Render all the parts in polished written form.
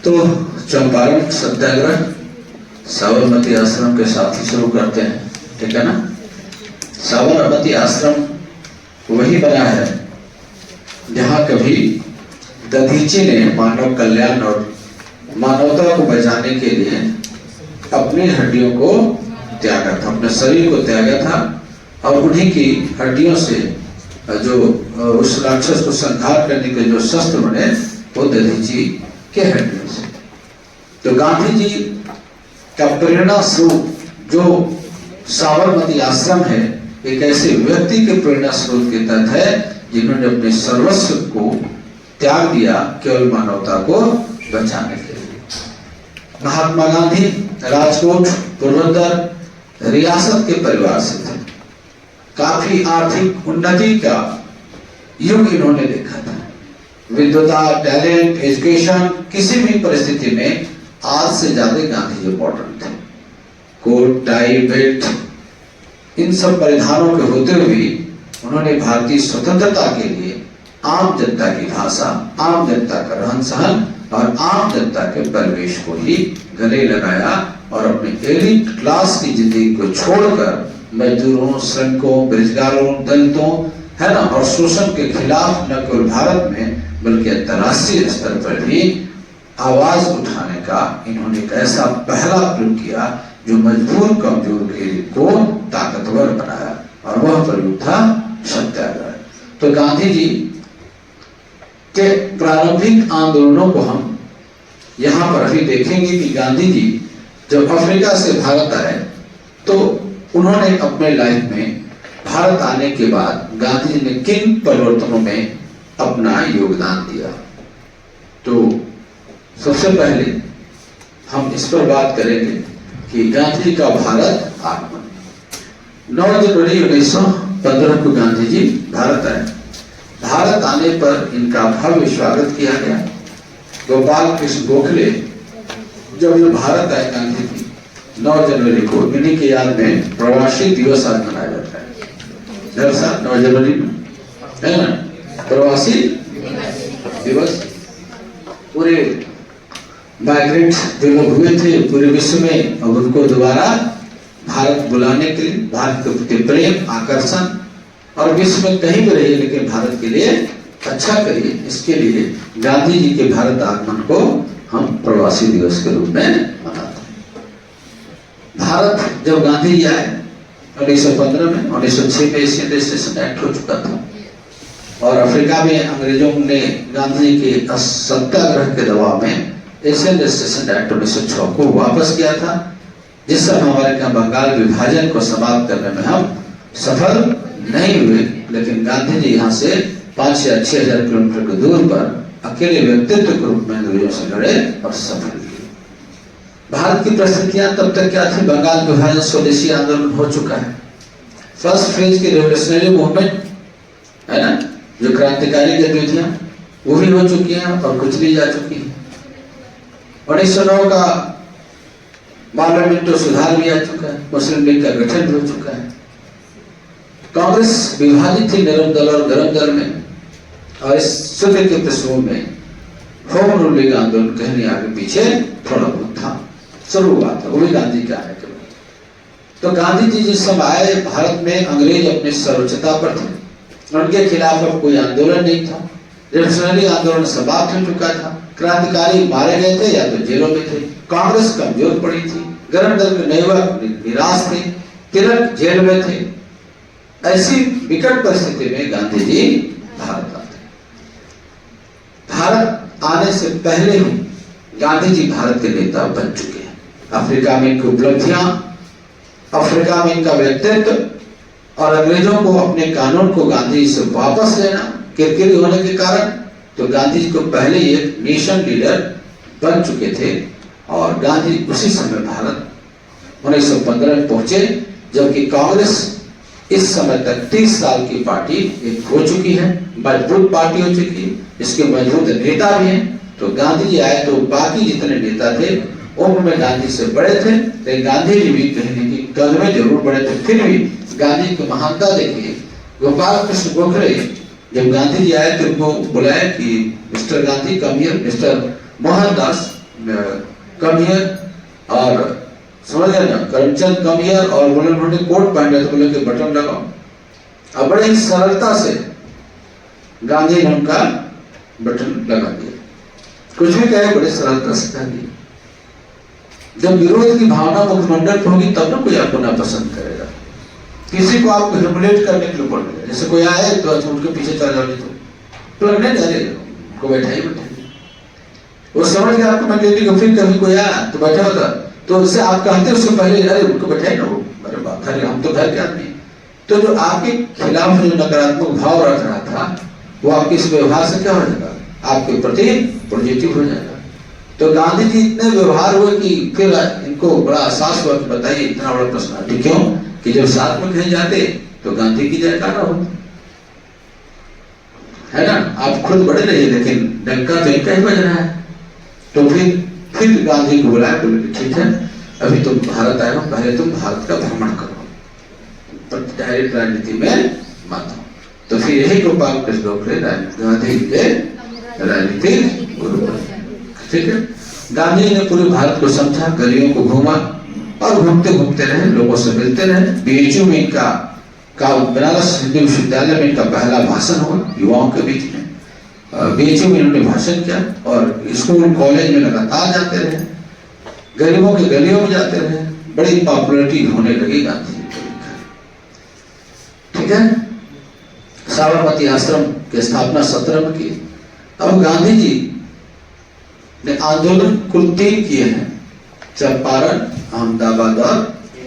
तो चंपारण सत्याग्रह साबरमती आश्रम के साथ ही शुरू करते हैं, ठीक है ना। साबरमती आश्रम वही बना है जहां कभी दधीची ने मानव कल्याण और मानवता को बचाने के लिए अपनी हड्डियों को त्यागा था, अपने शरीर को त्यागा था, और उन्हीं की हड्डियों से जो उस राक्षस को संहार करने के जो शस्त्र बने वो दधीची के हड्डियों से। तो गांधी जी का प्रेरणा स्रोत जो साबरमती आश्रम है, एक ऐसे व्यक्ति के प्रेरणा स्रोत के तहत है जिन्होंने अपने सर्वस्व को त्याग दिया केवल मानवता को बचाने के लिए। महात्मा गांधी राजकोट पोरबंदर रियासत के परिवार से थे। काफी आर्थिक उन्नति का युग इन्होंने देखा था। विद्वता, टैलेंट, एजुकेशन, किसी भी परिस्थिति में आज से ज्यादा गांधी जी इम्पोर्टेंट थे। कोट, टाई, बेल्ट इन सब परिधानों के होते हुए उन्होंने भारतीय स्वतंत्रता के लिए आम जनता की भाषा, आम जनता का रहन सहन और आम जनता के परिवेश को ही गले लगाया और अपने एलिट क्लास की जिंदगी को छोड़कर मजदूरों, श्रमिकों, बेरोजगारों, दलितों, है ना, और शोषण के खिलाफ न केवल भारत में बल्कि अंतर्राष्ट्रीय स्तर पर भी आवाज उठाने का इन्होंने एक ऐसा पहला प्रयोग किया जो मजबूर कमजोर के को ताकतवर बनाया, और वह प्रयोग था सत्याग्रह। तो गांधी जी के प्रारंभिक आंदोलनों को हम यहाँ पर अभी देखेंगे कि गांधी जी जब अफ्रीका से भारत आए तो उन्होंने अपने लाइफ में भारत आने के बाद गांधी जी ने किन परिवर्तनों में अपना योगदान दिया। तो सबसे पहले हम इस पर बात करेंगे कि गांधी जी का भारत आगमन। 9 जनवरी 1915 को गांधी जी भारत आए। भारत आने पर इनका भव्य स्वागत किया गया। गोपाल कृष्ण गोखले जब ये भारत आए गांधी जी 9 जनवरी को, इन्हीं के याद में प्रवासी दिवस आज मनाया जाता है। 9 जनवरी में है ना प्रवासी दिवस। पूरे माइग्रेंट जो लोग हुए थे पूरे विश्व में, अब उनको दोबारा भारत बुलाने के लिए, भारत के प्रति प्रेम, आकर्षण, और विश्व में कहीं भी रहिए लेकिन भारत के लिए अच्छा करिए, इसके लिए गांधी जी के भारत आगमन को हम प्रवासी दिवस के रूप में मनाते हैं। भारत जब गांधी जी आए 1915 में, 1906 में एशियन रजिस्ट्रेशन एक्ट हो चुका था, और अफ्रीका में अंग्रेजों ने गांधी जी के सत्याग्रह के दबाव में एशियन रजिस्ट्रेशन एक्ट 1906 को वापस किया था, जिससे हमारे का बंगाल विभाजन को समाप्त करने में हम सफल नहीं हुए। लेकिन गांधी जी यहाँ से 5 या 6,000 किलोमीटर के दूर पर अकेले व्यक्तित्व के रूप में अंग्रेजों से लड़े और सफल हुए। भारत की परिस्थितियां तब तक क्या थी? बंगाल विभाजन, स्वदेशी आंदोलन हो चुका है। फर्स्ट फेज की रेवोल्यूशनरी मूवमेंट है ना, जो क्रांतिकारी गतिविधियां वो भी हो चुकी हैं और कुछ भी जा चुकी है। 1909 का पार्लियामेंट सुधार भी आ चुका है, मुस्लिम लीग का गठन भी हो चुका है। कांग्रेस विभाजित थी नरम दल और गरम दल में, और इस सूत्र के पृष्ठभूमि में होम रूलिंग आंदोलन कहीं आगे पीछे थोड़ा बहुत था, शुरू हुआ था, वो भी गांधी के आने के बाद। तो गांधी जी जिस समय आए भारत में अंग्रेज अपने सर्वोच्चता पर थे, उनके खिलाफ अब कोई आंदोलन नहीं था, रेवोल्यूशनरी आंदोलन समाप्त हो चुका था, क्रांतिकारी मारे गए थे या तो जेलों में थे, कांग्रेस कमजोर पड़ी थी, गरम दल के युवक निराश थे, तिलक जेल में थे। ऐसी विकट परिस्थिति में गांधी जी भारत आते। भारत आने से पहले ही गांधी जी भारत के नेता बन चुके हैं। अफ्रीका में इनकी उपलब्धियां, अफ्रीका में इनका व्यक्तित्व और अंग्रेजों को अपने कानून को गांधी जी से वापस लेना किरकिरी होने के कारण, तो गांधी जी को पहले ही एक नेशन लीडर बन चुके थे। और गांधी उसी समय भारत 1915 में पहुंचे, जबकि कांग्रेस इस समय तक 30 साल की पार्टी एक हो चुकी है, मजबूत पार्टी हो चुकी है, इसके मजबूत नेता भी हैं। तो गांधी जी आए तो बाकी जितने नेता थे उम्र में गांधी से बड़े थे, लेकिन गांधी जी भी कहने की कद में जरूर बड़े थे, फिर भी गांधी की महानता देखिए। गोपाल कृष्ण गोखले जब गांधी जी आए तो उनको बुलाया कि mister Gandhi come here, mister Mohandas come here, और समझ गए ना, करमचंद कम हियर, और बोले उन्होंने कोट पहन लिया तो बोले कि बटन लगाओ। अब बड़े ही सरलता से गांधी ने उनका बटन लगा दिया, कुछ भी कहे बड़े सरलता से कह दिया। जब विरोध की भावना मुख्यमंडल पर होगी तब ना कोई आपको ना पसंद करेगा, किसी को आप ह्यूमिलेट करने के लिए पड़ेगा। जैसे कोई आए तो उनके पीछे चल जाओगे तो लगने जाए को बैठा ही बैठे, वो समझ गया आपको मैं लेडी को, फिर कभी कोई आया तो बैठा होता तो उससे आप कहते उससे पहले अरे उनको बैठाए ना, वो अरे बात अरे हम तो घर के आदमी। तो जो आपके खिलाफ जो नकारात्मक भाव रख रहा था वो आपके इस व्यवहार से क्या हो जाएगा, आपके प्रति पॉजिटिव हो जाएगा। तो गांधी जी इतने व्यवहार हुए कि फिर इनको बड़ा एहसास हुआ कि बताइए इतना बड़ा पर्सनालिटी क्यों कि जब साथ में कहीं जाते तो गांधी की जयकारा हो, है ना। आप खुद बड़े रहिए लेकिन डंका तो इनका ही बज रहा है। तो फिर गांधी को बुलाया, बोले ठीक है अभी तुम भारत आए हो, पहले तुम भारत का भ्रमण करो, डायरेक्ट राजनीति में मत हो। तो फिर यही गोपाल कृष्ण गोखले गांधी के राजनीतिक गुरु बने, ठीक है। गांधी ने पूरे भारत को समझा, गलियों को घूमा और घूमते घूमते रहे, लोगों से मिलते रहे। बीएचयू में इनका बनारस हिंदू विश्वविद्यालय में इनका पहला भाषण हुआ युवाओं के बीच में। बीएचयू में इन्होंने भाषण किया और स्कूल कॉलेज में लगातार जाते रहे, गरीबों के गलियों में जाते रहे, बड़ी पॉपुलरिटी होने लगी गांधी जी को, ठीक है। साबरमती आश्रम की स्थापना 17 में की। अब गांधी जी ने आंदोलन कुल 3 किए हैं, चंपारण, अहमदाबाद और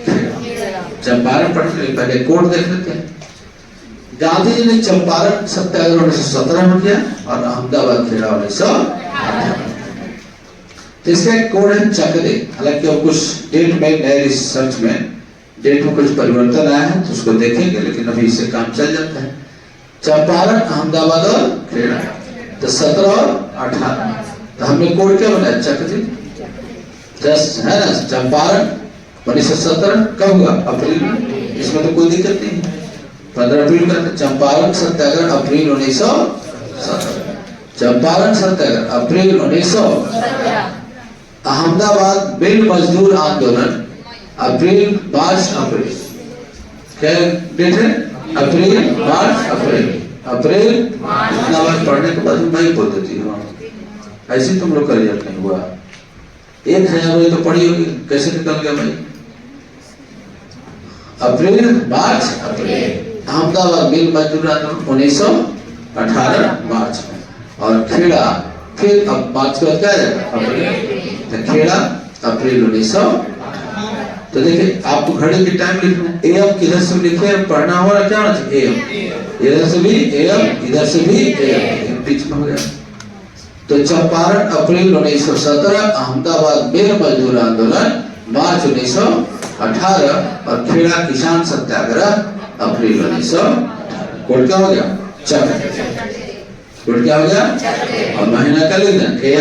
खेड़ा। चंपारण पढ़ने के पहले कोड देख लेते हैं। गांधी जी ने चंपारण सत्याग्रह 1917 में किया और अहमदाबाद खेड़ा 1918। तो इसका एक कोड है चकदे। हालांकि अब कुछ डेट में नए रिसर्च में डेट में कुछ परिवर्तन आया है तो उसको देखेंगे, लेकिन अभी इससे काम चल जाता है। चंपारण, अहमदाबाद और खेड़ा, तो 17 और 18। तो हमने कोड क्या बनाया, चकदे 10 है ना। चंपारण 1917 कब हुआ, अप्रैल में, इसमें तो कोई दिक्कत नहीं है, 15 अप्रैल का। चंपारण सत्याग्रह अप्रैल 1917, चंपारण सत्याग्रह अप्रैल 1917। अहमदाबाद मिल मजदूर आंदोलन अप्रैल, मार्च, अप्रैल, क्या डेट है, अप्रैल, मार्च, अप्रैल, अप्रैल। इतना बार पढ़ने के बाद मैं ही बोल देती हूँ, ऐसे तुम लोग का रिजल्ट नहीं हुआ। 1000 तो पढ़ी होगी, कैसे निकल गया भाई। अप्रैल, मार्च, अप्रैल। अहमदाबाद मिल मजदूर आंदोलन 1918 मार्च में, और खेड़ा फिर अब मार्च के बाद क्या आएगा, अप्रैल। तो खेड़ा अप्रैल 1918। तो देखिए आपको घड़ी की टाइम लिखना है, एम किधर से लिखे, पढ़ना हो रहा क्या होना चाहिए, एम इधर से भी एम, इधर से भी एम, बीच में हो गया। तो चंपारण अप्रैल 1917, अहमदाबाद मिल मजदूर आंदोलन मार्च 1918 और खेड़ा किसान सत्याग्रह अप्रैल 1918। कोड क्या हो गया, चक। कोड क्या हो गया, और महीना का लिखना एम,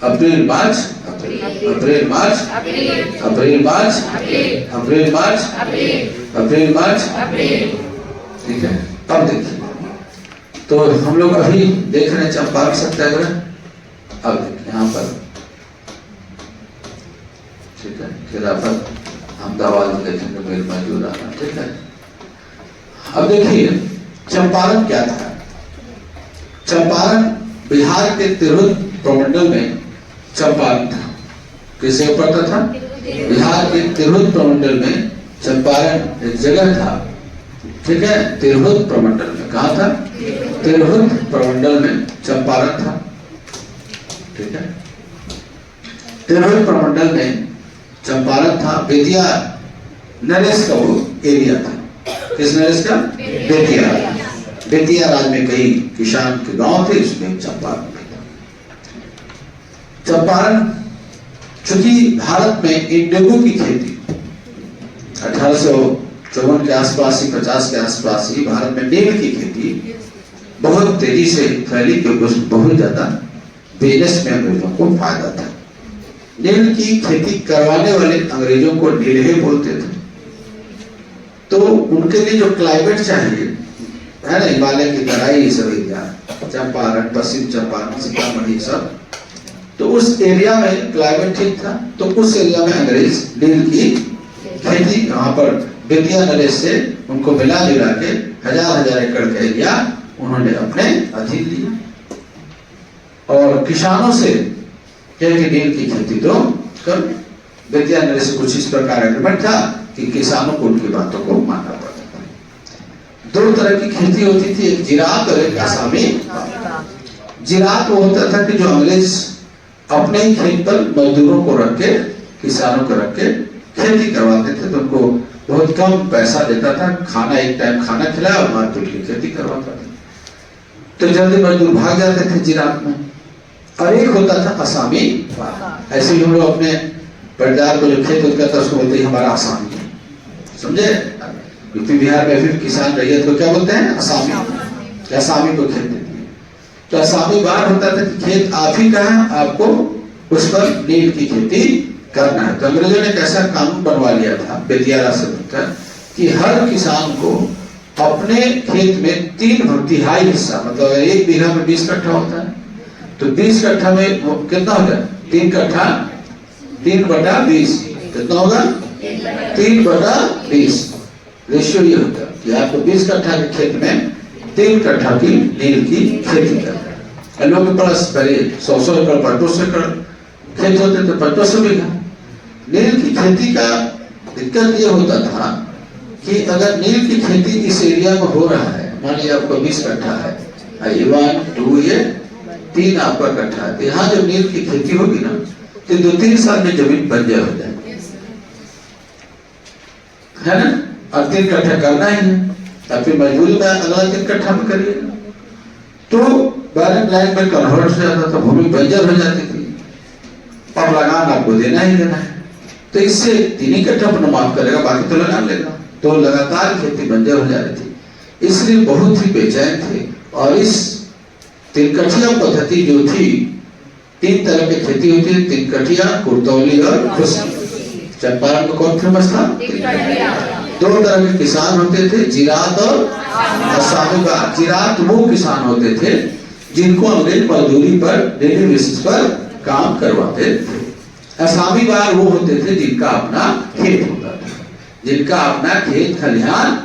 अप्रैल मार्च, अप्रैल मार्च, अप्रैल मार्च, अप्रैल मार्च, अप्रैल मार्च, ठीक है। अब देखिए तो हम लोग अभी देख रहे हैं चंपारण सत्याग्रह। अब देखिए यहाँ पर, ठीक है, खिलाफत अहमदाबाद देखेंगे, मेल मजदूर आना, ठीक है। अब देखिए चंपारण क्या था। चंपारण बिहार के तिरहुत प्रमंडल में चंपारण था। किसे पड़ता था, बिहार के तिरहुत प्रमंडल में चंपारण एक जगह था, ठीक है, तिरहुत प्रमंडल में। कहा था, तिरहुत प्रमंडल में चंपारण था, ठीक है। तिरहुत प्रमंडल में चंपारण था। बेतिया नरेश का वो एरिया था। किस नरेश का, बेतिया। बेतिया राज्य में कई किसान के गांव थे, उसमें चंपारण भी था। चंपारण चूंकि भारत में इंडिगो की खेती 1854 के आसपास ही, 50 के आसपास ही भारत में नील की खेती बहुत तेजी से फैली, क्योंकि उसमें बहुत ज्यादा बिजनेस में अंग्रेजों को फायदा था। नील की खेती करवाने वाले अंग्रेजों को नीलहे बोलते थे। तो उनके लिए जो क्लाइमेट चाहिए है ना, हिमालय की तराई ये सब एरिया, चंपारण, पश्चिम चंपारण, सीतामढ़ी सब, तो उस एरिया में क्लाइमेट ठीक था, तो उस एरिया में अंग्रेज नील की खेती वहां पर बेतिया नरेश से उनको मिला जुला के हजार एकड़ का एरिया उन्होंने अपने अधीन लिया और किसानों से नील की खेती तो कर। बेतिया नरेश से कुछ इस प्रकार एग्रीमेंट था कि किसानों को उनकी बातों को मानना पड़ता था। दो तरह की खेती होती थी, एक जिरात और एक आसामी। जिरात वो होता था कि जो अंग्रेज अपने ही खेत पर मजदूरों को रख के, किसानों को रख के खेती करवाते थे, तो उनको बहुत कम पैसा देता था, खाना एक टाइम खाना खिलाया और मारपीट की खेती करवाता था, तो जल्दी मजदूर भाग जाते थे जिरात में। और एक होता था आसामी। ऐसे ही हम लोग अपने परिवार को जो खेत होता था उसको बोलते हैं हमारा आसामी है, समझे। यूपी बिहार में फिर किसान रैयत को क्या बोलते हैं, आसामी। आसामी को खेत देती है, तो आसामी बार होता था कि खेत आप ही का है, आपको उस पर नील की खेती करना है। तो अंग्रेजों ने कैसा कानून बनवा लिया था बेतिया से मिलकर कि हर किसान को अपने खेत में 3/4 हिस्सा, मतलब 1 बीघा में 20 कट्ठा होता है, तो 20 कट्ठा में वो कितना होगा, 3 कट्ठा 3/20 कितना होगा, 3/20 रेशियो ये होता है कि आपको 20 कट्ठा के खेत में 3 कट्ठा की नील की खेती करना है। लोगों के पास पहले 100 एकड़ 200 एकड़ खेत होते थे, 200 बीघा। नील की खेती का दिक्कत ये होता था कि अगर नील की खेती इस एरिया में हो रहा है, मान लीजिए आपको 20 कट्ठा है, 1 2 ये 3 आपका कट्ठा है, यहाँ जब नील की खेती होगी ना तो 2-3 साल में जमीन बंजर हो जाएगी, है ना। और 3 कट्ठा करना ही है, तो फिर मजबूरी में अगला 3 कट्ठा में करिए, तो बैलेंस लाइन में कन्वर्ट हो जाता था, भूमि बंजर हो जाती थी और लगान आपको देना ही देना है। तो इससे 3 कट्ठा अपना माफ करेगा, बाकी तो लगान लेगा, तो लगातार खेती बंजर हो जा रही थी, इसलिए बहुत ही बेचैन थे। और इस 3 कठिया पद्धति जो थी, 3 तरह की खेती होती है, 3 कठिया, कुर्तौली और खुशी। चंपारण में कौन फेमस था, 2 तरह के किसान होते थे, जिरात और साहूकार। जिरात वो किसान होते थे जिनको अंग्रेज मजदूरी पर डेली बेसिस पर काम करवाते थे। असामी बार वो होते थे जिनका अपना खेत होता था, जिनका अपना खेत खलिहान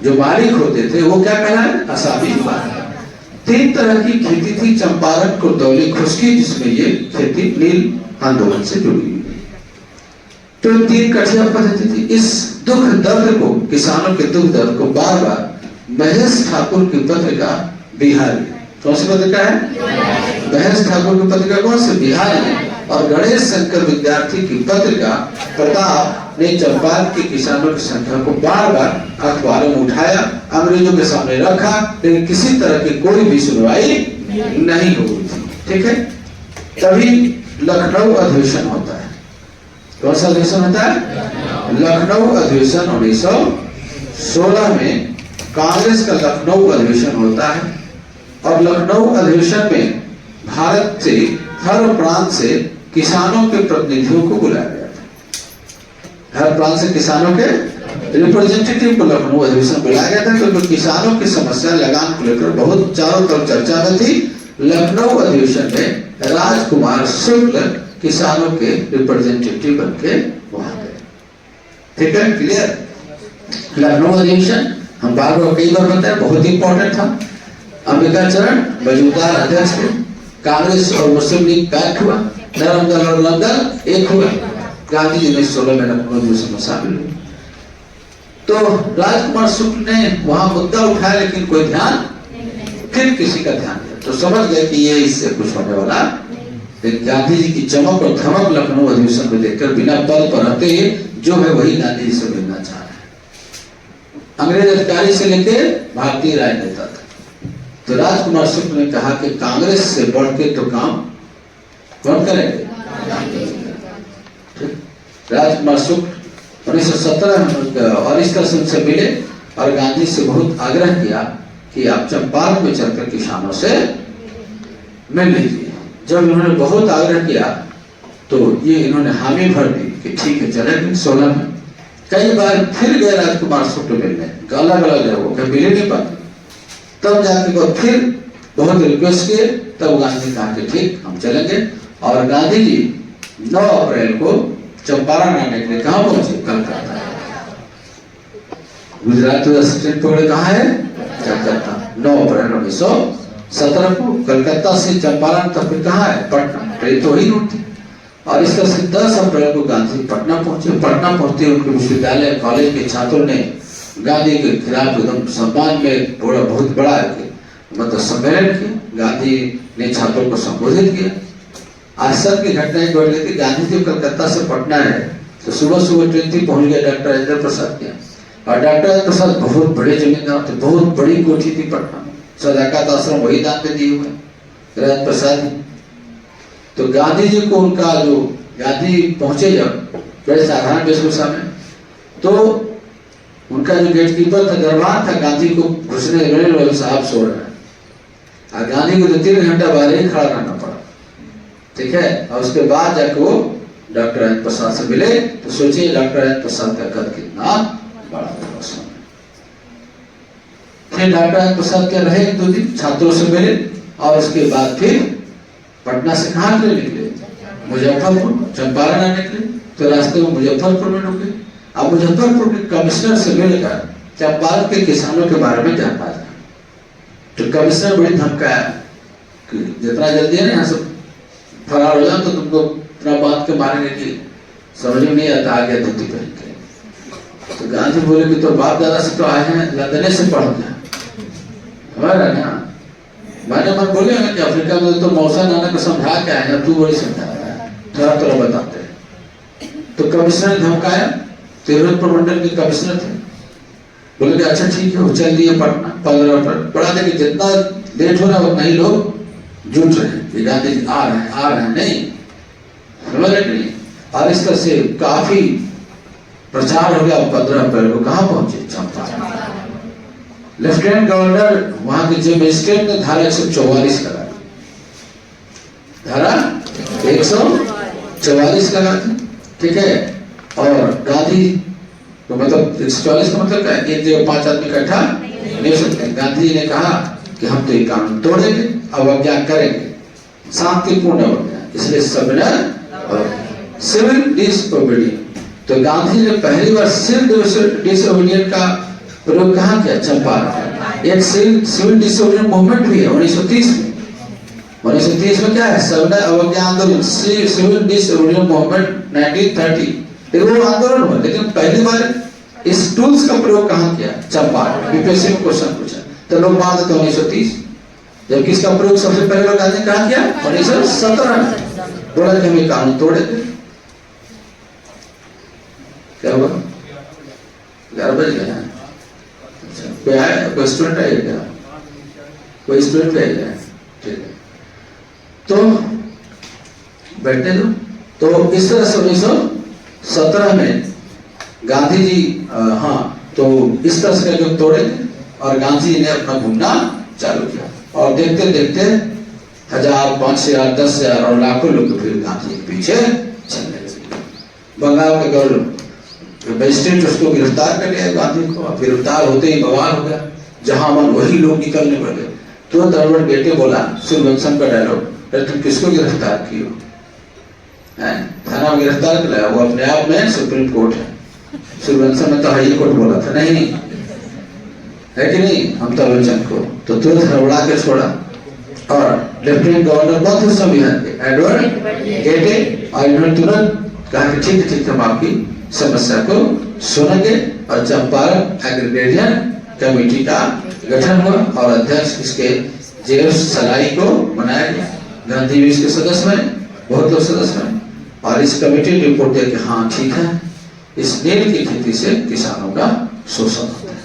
जो मालिक होते थे वो क्या कहलाए, असामी बार। 3 तरह की खेती थी, चंपारण, कुर्तौली, खुशकी, जिसमें ये खेती नील आंदोलन से जुड़ी हुई है। तो 3 कठिया पद्धति थी। इस दुख दर्द को, किसानों के दुख दर्द को बार बार महेश ठाकुर की पत्रिका बिहारी, कौन सी पत्रिका है, महेश ठाकुर की पत्रिका कौन सी, बिहारी, और गणेश शंकर विद्यार्थी की पत्रिका प्रताप ने चंपारण के किसानों की संख्या को बार बार अखबारों में उठाया, अंग्रेजों के सामने रखा, लेकिन किसी तरह की कोई भी सुनवाई नहीं हो रही थी। ठीक है, तभी लखनऊ अधिवेशन होता है। कौन सा अधिवेशन होता है, लखनऊ अधिवेशन 1916 में कांग्रेस का लखनऊ अधिवेशन होता है। और लखनऊ अधिवेशन में भारत से हर प्रांत से किसानों के प्रतिनिधियों को बुलाया गया था। हर प्रांत से किसानों के रिप्रेजेंटेटिव को लखनऊ अधिवेशन बुलाया गया था, क्योंकि किसानों की समस्या लगान को लेकर बहुत चारों तरफ चर्चा में थी। लखनऊ अधिवेशन में राजकुमार शुक्ल किसानों के रिप्रेजेंटेटिव बन के वहां गए। ठीक है, क्लियर। लखनऊ अधिवेशन हम बार बार कई बार बताए, बहुत इंपॉर्टेंट था। अंबिकाचरण मौजूदा अध्यक्ष थे, कांग्रेस और मुस्लिम लीग पैक्ट हुआ, नरम दल और उलम दल एक हुआ, गांधी जी 1916 में लखनऊ अधिवेशन में शामिल हुए। तो राजकुमार शुक्ल ने वहां मुद्दा उठाया, लेकिन कोई ध्यान, फिर किसी का ध्यान दिया, तो समझ गए कि ये इससे कुछ होने वाला। लेकिन गांधी जी की चमक और धमक लखनऊ अधिवेशन में देखकर बिना पद पर रहते जो है वही गांधी जी से मिलना चाह रहे हैं, अंग्रेज अधिकारी से लेकर भारतीय राजनेता तक। तो राजकुमार शुक्ल ने कहा कि कांग्रेस से बढ़ के तो काम कौन करेंगे, राजकुमार शुक्ल 1917 में और इस तरह से उनसे मिले और गांधी से बहुत आग्रह किया कि आप चंपारण में चलकर किसानों से मिल लीजिए। जब इन्होंने बहुत आग्रह किया तो ये इन्होंने हामी भर दी कि ठीक है चलेंगे। 16 में कई बार फिर गए राजकुमार शुक्ल मिलने, अलग अलग है वो, कभी मिले नहीं पाते। तब जाके वो फिर बहुत रिक्वेस्ट किए, तब गांधी कहा कि ठीक हम चलेंगे। और गांधी जी 9 अप्रैल को चंपारण आने के लिए कहाँ पहुंचे? कलकत्ता। गुजरात यूनिवर्सिटी पकड़े कहाँ है? कलकत्ता। 9 अप्रैल 1917 को कलकत्ता से चंपारण तक कहाँ है? पटना। ट्रेन तो वही रूट थी। और इस तरह से 10 अप्रैल को गांधी पटना पहुंचे। पटना पहुंचते उनके विश्वविद्यालय कॉलेज के छात्रों ने गांधी के खिलाफ एकदम सम्मान में बहुत बड़ा मतलब सम्मेलन किया। गांधी ने छात्रों को संबोधित किया। आश्चर्य की घटना घट गई थी। गांधी जी कलकत्ता से पटना है तो सुबह सुबह ट्रेन थी, पहुंच गया डॉक्टर राजेंद्र प्रसाद के। और डॉक्टर राजेंद्र प्रसाद बहुत बड़े जमींदार थे, बहुत बड़ी कोठी थी पटना में, सदाकत आश्रम वही दान पे दिए हुए राजेंद्र प्रसाद। तो गांधी जी को उनका जो गांधी पहुंचे जब बड़े साधारण वेशभूषा में, तो उनका जो गेट कीपर था दरबार था, गांधी को घुसने लगे, साहब सो रहे हैं। और गांधी को 2-3 घंटा बाहर ही खड़ा रहना पड़ा, ठीक है। और उसके बाद जाकर वो डॉक्टर राजेंद्र प्रसाद से मिले। तो सोचिए डॉक्टर राजेंद्र प्रसाद का कद कितना बड़ा था उस समय। फिर डॉक्टर राजेंद्र प्रसाद क्या रहे 2 दिन, छात्रों से मिले। और उसके बाद फिर पटना से कहाँ के लिए निकले? मुजफ्फरपुर, चंपारण आने के लिए। तो रास्ते में मुजफ्फरपुर में रुके। अब मुजफ्फरपुर के कमिश्नर से मिलकर चंपारण के किसानों के बारे में जान पाया। तो कमिश्नर बड़ी धमकाया कि जितना जल्दी है ना यहाँ से फरार हो जाओ तो तुमको इतना बात के मारेंगे कि समझ में नहीं आता, आ गया धोती पहन के। तो गांधी बोले कि तो बाप दादा से तो आए हैं, लंदन से पढ़ गया हमारा ना। मैंने मन बोले कि अफ्रीका में तो मौसा नाना को समझा के आए हैं, तू बड़ी समझा रहा है, थोड़ा बताते हैं। तो कमिश्नर ने धमकाया। तिरुवनंतपुर प्रमंडल के कमिश्नर थे, बोले कि अच्छा ठीक है, चल दिए पटना 15 अप्रैल। पढ़ा दे कि जितना लेट हो रहा है उतना ही लोग जुट रहे हैं, गांधी जी आ रहे हैं नहीं, समझ रहे नहीं। और इस तरह से काफी प्रचार हो गया। 15 अप्रैल को कहाँ पहुंचे? चंपारण। लेफ्टिनेंट गवर्नर वहां के जो मजिस्ट्रेट ने धारा 144 लगा, धारा 144 लगा, ठीक है। और गांधी तो मतलब 144 का मतलब क्या है? एक जगह 5 आदमी इकट्ठा नहीं हो सकते। गांधी जी ने कहा कि हम तो ये कानून तोड़ेंगे, अवज्ञा करेंगे, शांतिपूर्ण अवज्ञा, इसलिए सबने सिविल डिसओबीडियंस। तो गांधी ने पहली बार सिविल डिसओबीडियंस का प्रयोग कहाँ किया? चंपारण। एक सिविल डिसओबीडियंस मूवमेंट भी है 1930 में। 1930 में क्या है? सबने अवज्ञा आंदोलन, सिविल डिसओबीडियंस मूवमेंट 1930, वो आंदोलन हुआ। लेकिन पहली बार इस टूल्स का प्रयोग कहाँ किया? चंपारण। बीपीएससी में क्वेश्चन पूछा तो लोग मान देते 1930, जबकि इसका प्रयोग सबसे पहले बार गांधी ने कहाँ किया? 1917 में। बोला कि हम ये कानून तोड़ेंगे। क्या हुआ? 11 बज गया। अच्छा, कोई आया? कोई स्टूडेंट आएगा क्या? कोई स्टूडेंट आएगा? ठीक है, तो बैठने दो। तो इस तरह से 1917 में गांधी जी तो इस तरह से जो तोड़ेंगे। और गांधी जी ने अपना घूमना चालू किया। और देखते देखते 1000, 5000, 10,000 और लाखों लोग फिर गांधी के पीछे चलने लगे। बंगाल के गवर्नर मजिस्ट्रेट उसको गिरफ्तार कर लिया गांधी को। गिरफ्तार होते ही बवाल हो गया, जहां मन वही लोग निकलने लगे। तो दरबार बेटे बोला सूर्यवंशम का डायलॉग, तुम किसको गिरफ्तार किए हो? थाना में गिरफ्तार कर लाया, वो अपने आप में सुप्रीम कोर्ट है। सूर्यवंशम ने तो हाई कोर्ट बोला था, नहीं है कि नहीं, अमिताभ बच्चन को तो तुरंत हड़बड़ा के छोड़ा। और लेफ्टिनेंट गवर्नर बहुत उस समय एडवर्ड गेटे, और इन्होंने तुरंत कहा कि ठीक है हम आपकी समस्या को सुनेंगे। और चंपारण एग्रीगेशन कमेटी का गठन हुआ और अध्यक्ष इसके जेम्स सलाई को बनाया गया। गांधी भी इसके सदस्य बने, बहुत लोग सदस्य बने। और इस कमेटी ने रिपोर्ट दिया कि हाँ ठीक है, इस नील की खेती से किसानों का शोषण होता है,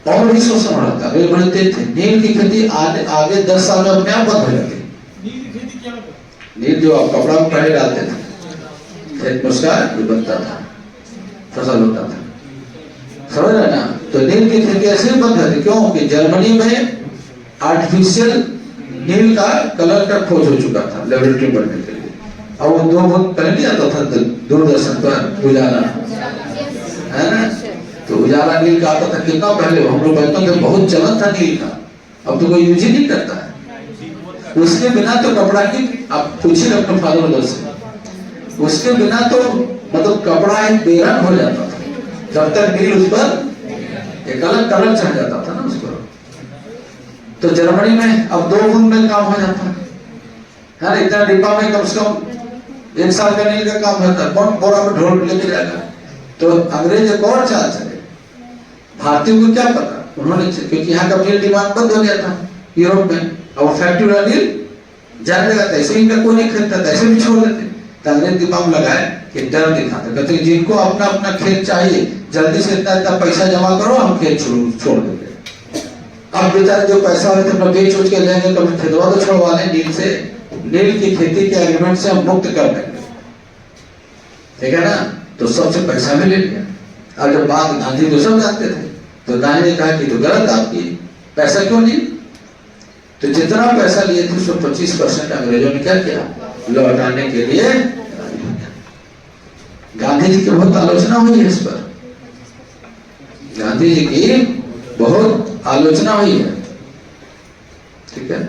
और भी शोषण हो रहा था। वे बढ़ते थे। नील की खेती आगे 10 साल में अपने आप बंद हो जाती। नील जो आप कपड़ा में पहले डालते थे, खेत में उसका बनता था, फसल होता था, समझ रहे ना। तो नील की खेती ऐसे बंद होती। क्यों? कि जर्मनी में आर्टिफिशियल नील का कलर का खोज हो चुका था लेबोरेटरी बनने के लिए। और वो 2 वक्त पहले नहीं आता था दूरदर्शन पर उजाला, है ना। तो उजाला नील का आता था कितना पहले, हम लोग बचपन में बहुत चलन था नील का, अब तो कोई यूज ही नहीं करता है। उसके बिना तो कपड़ा की, आप पूछिए अपने फादर मदर से, उसके बिना तो मतलब कपड़ा एक बेरंग हो जाता था जब तक नील उस पर एक अलग कलर चढ़ जाता था ना उस पर। तो जर्मनी में अब 2 बूंद में काम हो जाता है, इतना डिब्बा में कम से कम 1 साल का नील का काम होता है, कौन बोरा में ढोल लेके जाएगा। तो अंग्रेज एक और चाल चले, भारतीयों को क्या पता, उन्होंने, क्योंकि यहाँ का नील डिमांड बंद हो गया था यूरोप में, और फैक्ट्री वाला नील जाने लगा था, ऐसे ही इनका कोई नहीं खरीदता था, ऐसे भी छोड़ देते। तो अंग्रेज दिमाग लगाए कि डर दिखाते, कहते जिनको अपना अपना खेत चाहिए जल्दी से इतना पैसा जमा करो, हम खेत छोड़ देंगे। अब बेचारे जो पैसा होते अपना बेच उच के लेंगे, तो खेतवा तो छोड़वा लें नील से, नील की खेती के एग्रीमेंट से हम मुक्त कर देंगे, ठीक है ना। तो सबसे पैसा भी ले लिया। और जब बात गांधी तो सब जानते थे, तो गांधी ने कहा कि तो गलत आपकी, पैसा क्यों नहीं। तो जितना पैसा लिए थे उसको 25% अंग्रेजों ने क्या किया, लौटाने के लिए। गांधी जी की बहुत आलोचना हुई है इस पर, गांधी जी की बहुत आलोचना हुई है, ठीक है।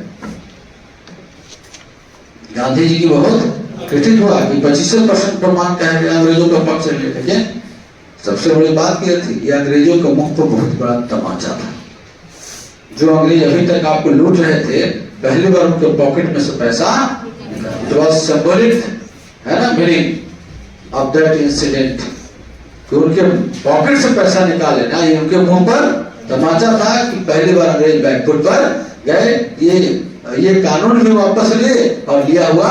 गांधी जी की बहुत क्रिटिक हुआ कि 25% प्रमाण कह गया अंग्रेजों का पक्ष ले, ठीक है। सबसे बड़ी बात यह थी कि अंग्रेजों के मुख पर बहुत बड़ा तमाचा था। जो अंग्रेज अभी तक आपको लूट रहे थे, पहली बार उनके पॉकेट में से पैसा, it was symbolic, है ना, मीनिंग ऑफ दैट इंसिडेंट, कि उनके पॉकेट से पैसा निकाले ना, ये उनके मुंह पर तमाचा था कि पहली बार अंग्रेज बैकफुट पर गए, ये कानून भी वापस लिए और लिया हुआ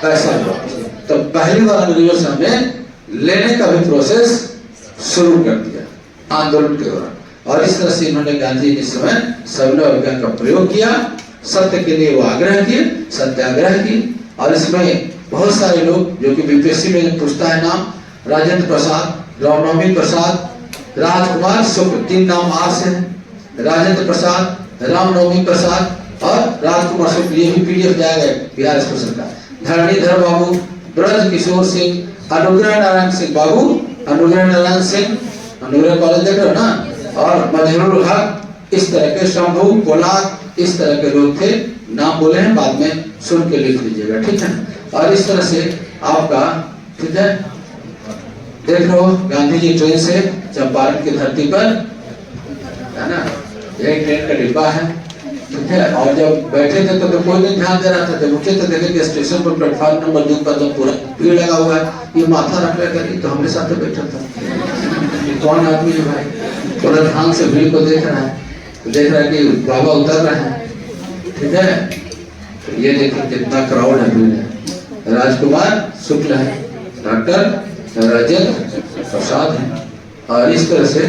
पैसा वापस। तो पहली बार अंग्रेजों से हमने लेने का भी प्रोसेस शुरू कर दिया आंदोलन के दौरान। और इस तरह से इन्होंने गांधी जी समय सविनय अभियान का प्रयोग किया, सत्य के लिए वो आग्रह किए, सत्याग्रह किए। और इसमें बहुत सारे लोग जो कि बीपीएससी में पूछता है नाम, राजेंद्र प्रसाद, रामनवमी प्रसाद, राजकुमार शुक्ल, 3 नाम आर से है, राजेंद्र प्रसाद, रामनवमी प्रसाद और राजकुमार शुक्ल। ये भी पीडीएफ जाएगा बिहार स्पेशल का। धरणीधर बाबू, ब्रज किशोर सिंह, अनुग्रह नारायण सिंह बाबू, अनुग्रह नारायण सिंह, अनुग्रह कॉलेज देख रहे हो ना, और मजहरूल हक, इस तरह के शंभू कोलाक, इस तरह के लोग थे। नाम बोले हैं, बाद में सुन के लिख लीजिएगा, ठीक है। और इस तरह से आपका, ठीक है, देख लो गांधी जी ट्रेन से चंपारण की धरती पर, है ना, एक ट्रेन का डिब्बा है, ठीक है। और जब बैठे थे तो कोई नहीं ध्यान दे रहा था, जब उठे तो देखे कि स्टेशन पर प्लेटफॉर्म नंबर 2 पर तो पूरा भीड़ लगा हुआ है, ये माथा रख लिया करी, तो हमारे साथ बैठा था, कौन आदमी है भाई, थोड़ा ध्यान से भीड़ को देख रहा है, देख रहा है कि बाबा उतर रहे हैं, ठीक है। तो ये देखिए कितना क्राउड है, भीड़ है। राजकुमार शुक्ल है, डॉक्टर राजेंद्र प्रसाद है। और इस तरह से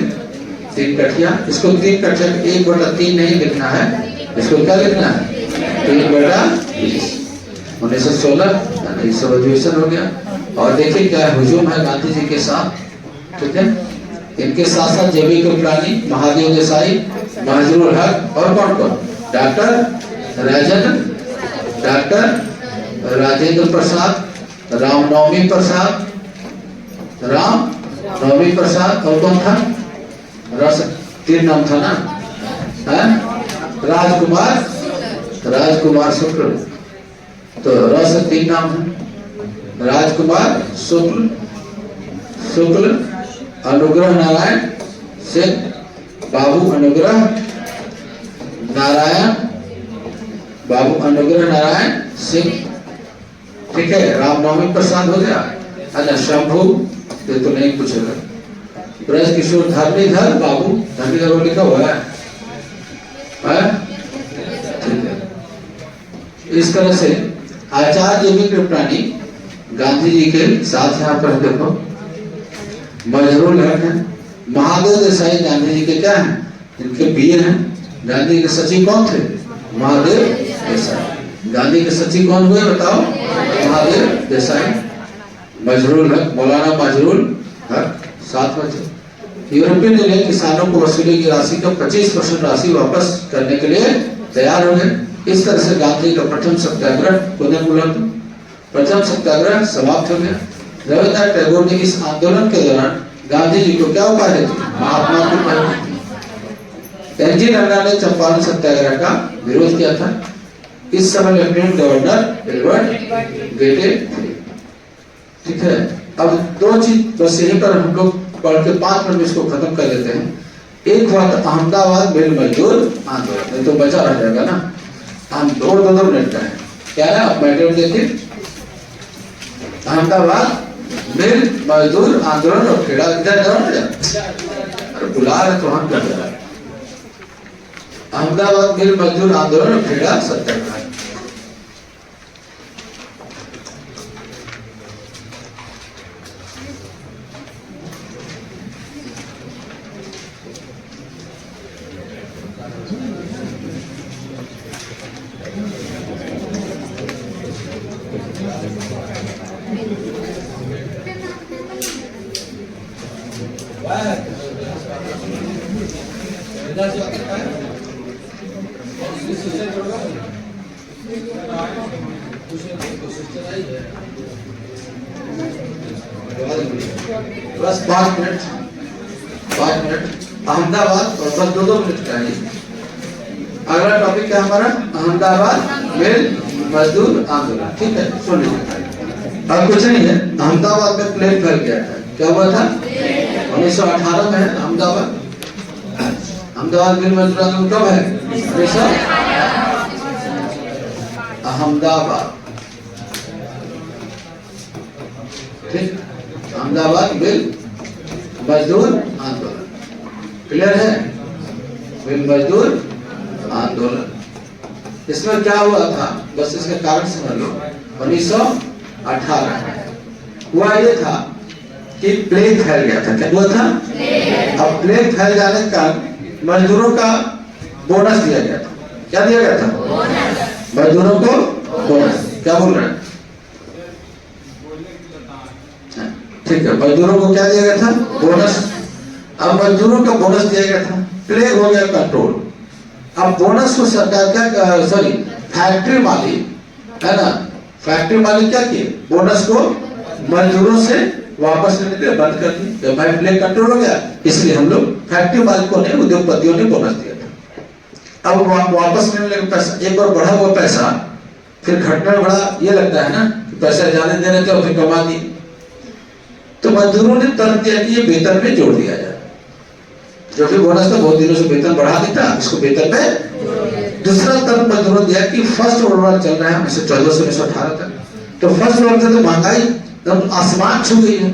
3 कठिया, इसको 3 कठिया 1/3 नहीं लिखना है, इसको क्या लिखना है, 3/20। 1916 इस हो गया। और देखिए क्या हुजूम है गांधी जी के साथ, ठीक है। इनके साथ साथ जेबी कृपलानी, महादेव देसाई, महजूरुल हक और कौन, डॉक्टर राजेंद्र प्रसाद, रामनवमी प्रसाद और कौन था, रस 3 नाम था ना, है राजकुमार शुक्ल। तो रस 3 नाम है, राजकुमार शुक्ल, अनुग्रह नारायण सिंह बाबू, अनुग्रह नारायण सिंह, ठीक है। रामनवमी प्रसाद हो गया। अच्छा, शंभू ये तो नहीं पूछेगा। ब्रज किशोर, धरणीधर बाबू, धरणीधर लिखा हुआ है, ठीक है। इस तरह से आचार्य जेबी कृपलानी गांधी जी के साथ, यहाँ पर देखो मजहरूल हक है, महादेव देसाई गांधी जी के क्या हैं, इनके पीए हैं। गांधी के सचिव कौन थे, महादेव देसाई। गांधी के सचिव कौन हुए बताओ, महादेव देसाई। मजहरूल हक, मौलाना मजहरूल हक, 7 बचे। यूरोपियन यूनियन किसानों को वसूली की राशि का 25% राशि वापस करने के लिए तैयार हो गए। इस तरह से गांधी का प्रथम सत्याग्रह, प्रथम सत्याग्रह समाप्त हो गया। रविन्द्रनाथ टैगोर ने इस आंदोलन के दौरान गांधी जी को क्या उपाधि थी? महात्मा की उपाधि। एन जी नन्ना ने चंपारण सत्याग्रह का विरोध किया था। इस समय लेफ्टिनेंट गवर्नर एडवर्ड गेटे थे। ठीक है, अब दो चीज बस यहीं पर हम लोग पढ़ के 5 मिनट में इसको खत्म कर देते हैं। एक बात, अहमदाबाद मिल मजदूर आंदोलन, नहीं तो बचा रह जाएगा ना। हम दो मिनट का है, क्या है आप मैटर देखिए। अहमदाबाद मिल मजदूर आंदोलन और खेड़ा, इधर अरे बुला रहे तो हम कर रहे हैं। अहमदाबाद मिल मजदूर आंदोलन और खेड़ा सत्याग्रह। बस 5 मिनट अहमदाबाद और बस 2 मिनट का है। अगला टॉपिक क्या हमारा? अहमदाबाद मिल मजदूर आंदोलन। ठीक है, सुन लीजिए। अब कुछ नहीं है, अहमदाबाद में प्लेग फैल गया था। क्या हुआ था? 1918 में है अहमदाबाद मिल मजदूर आंदोलन कब है? अहमदाबाद, ठीक, अहमदाबाद मिल मजदूर आंदोलन। क्लियर है? मिल मजदूर आंदोलन, इसमें क्या हुआ था बस इसका कारण समझ लो। 1918 हुआ ये था कि प्लेग फैल गया था। क्या हुआ था? अब प्लेग फैल जाने के कारण मजदूरों का बोनस दिया गया था। क्या दिया गया था? मजदूरों को बोनस। क्या बोल रहे हैं? ठीक है, मजदूरों को क्या दिया गया था? बोनस। अब मजदूरों का बोनस दिया गया था, प्लेग हो गया कंट्रोल। अब बोनस को सरकार क्या, सॉरी फैक्ट्री मालिक है ना, फैक्ट्री मालिक क्या किए? बोनस को मजदूरों से वापस लेने के लिए बंद कर दी। जब भाई प्लेग कंट्रोल हो गया, इसलिए हम लोग फैक्ट्री मालिकों ने, उद्योगपतियों ने बोनस दिया था। अब वापस लेने लगे पैसा, एक बार बढ़ा हुआ पैसा, फिर घटना बड़ा ये लगता है ना कि पैसा ज्यादा दे रहे थे और फिर कमा दिए। तो मजदूरों ने तर्क दिया कि ये वेतन में जोड़ दिया जाए। जो भी बोनस था बहुत दिनों से वेतन बढ़ा देता, इसको वेतन में। दूसरा तर्क मजदूरों ने दिया कि फर्स्ट वर्ल्ड वॉर चल रहा है 1914 से 1918 तक, तो फर्स्ट वर्ल्ड से तो महंगाई तब आसमान छू गई है,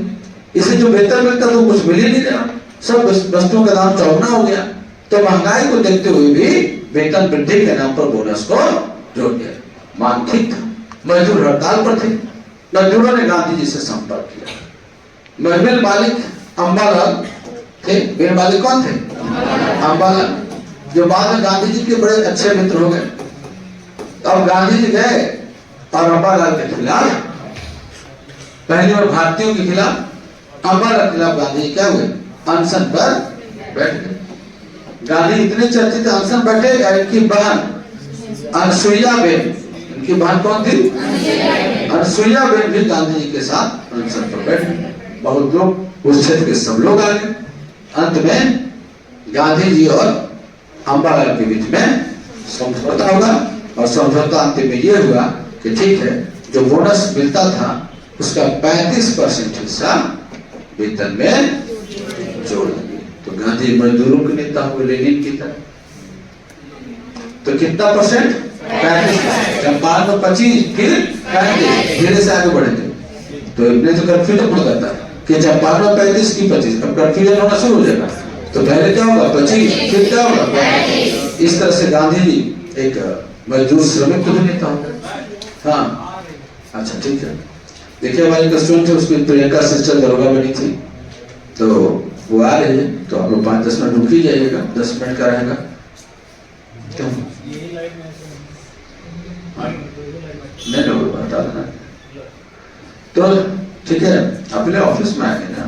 इसे जो वेतन मिलता तो कुछ मिल ही नहीं रहा, सब वस्तुओं का दाम चौगुना हो गया। तो महंगाई को देखते हुए भी वेतन वृद्धि के नाम पर बोनस को जोड़ दिया। मांग ठीक था, मजदूर हड़ताल पर थे। मजदूरों ने गांधी जी से संपर्क किया। मिल मालिक अंबालाल थे। मिल मालिक कौन थे? अंबालाल, जो बाद में गांधी जी के बड़े अच्छे मित्र हो गए। अब गांधी जी गए और अंबालाल के खिलाफ, पहली बार भारतीयों के खिलाफ, अंबालाल के खिलाफ गांधी जी क्या हुए? अनशन पर बैठ गए। गांधी इतने चर्चित अनशन बैठे, इनकी बहन अनसुईयाबेन, इनकी बहन कौन थी? अनसुईयाबेन भी गांधी जी के साथ अनशन पर बैठ गए। बहुत लोग, उस क्षेत्र के सब लोग आ गए। अंत में गांधी जी और अंबालाल के बीच में समझौता होगा, और समझौता अंतिम में यह हुआ कि ठीक है, जो बोनस मिलता था उसका 35% हिस्सा वेतन में जोड़ देंगे। तो गांधी मजदूरों के नेता हुए, लेनिन की तरह। तो कितना परसेंट? 35%। चंपारण में 25, फिर 35, धीरे से आगे बढ़ेंगे। तो इतने तो कंफ्यूजन हो जाता है कि चंपारण में 35 की 25, अब कंफ्यूजन होना शुरू हो जाएगा। तो पहले क्या होगा? 25, फिर क्या होगा? 35। इस तरह से गांधी जी एक मजदूर श्रमिक को भी नेता हो गए। हाँ, अच्छा ठीक है। देखिए हमारी कस्टूडेंट है, उसकी प्रियंका सिस्टर दरोगा बनी थी, तो वो आ रही है, तो आप लोग 5-10 मिनट रुक ही जाइएगा, 10 मिनट का रहेगा। क्यों नहीं बता देना। तो ठीक है, अपने ऑफिस में आएंगे ना,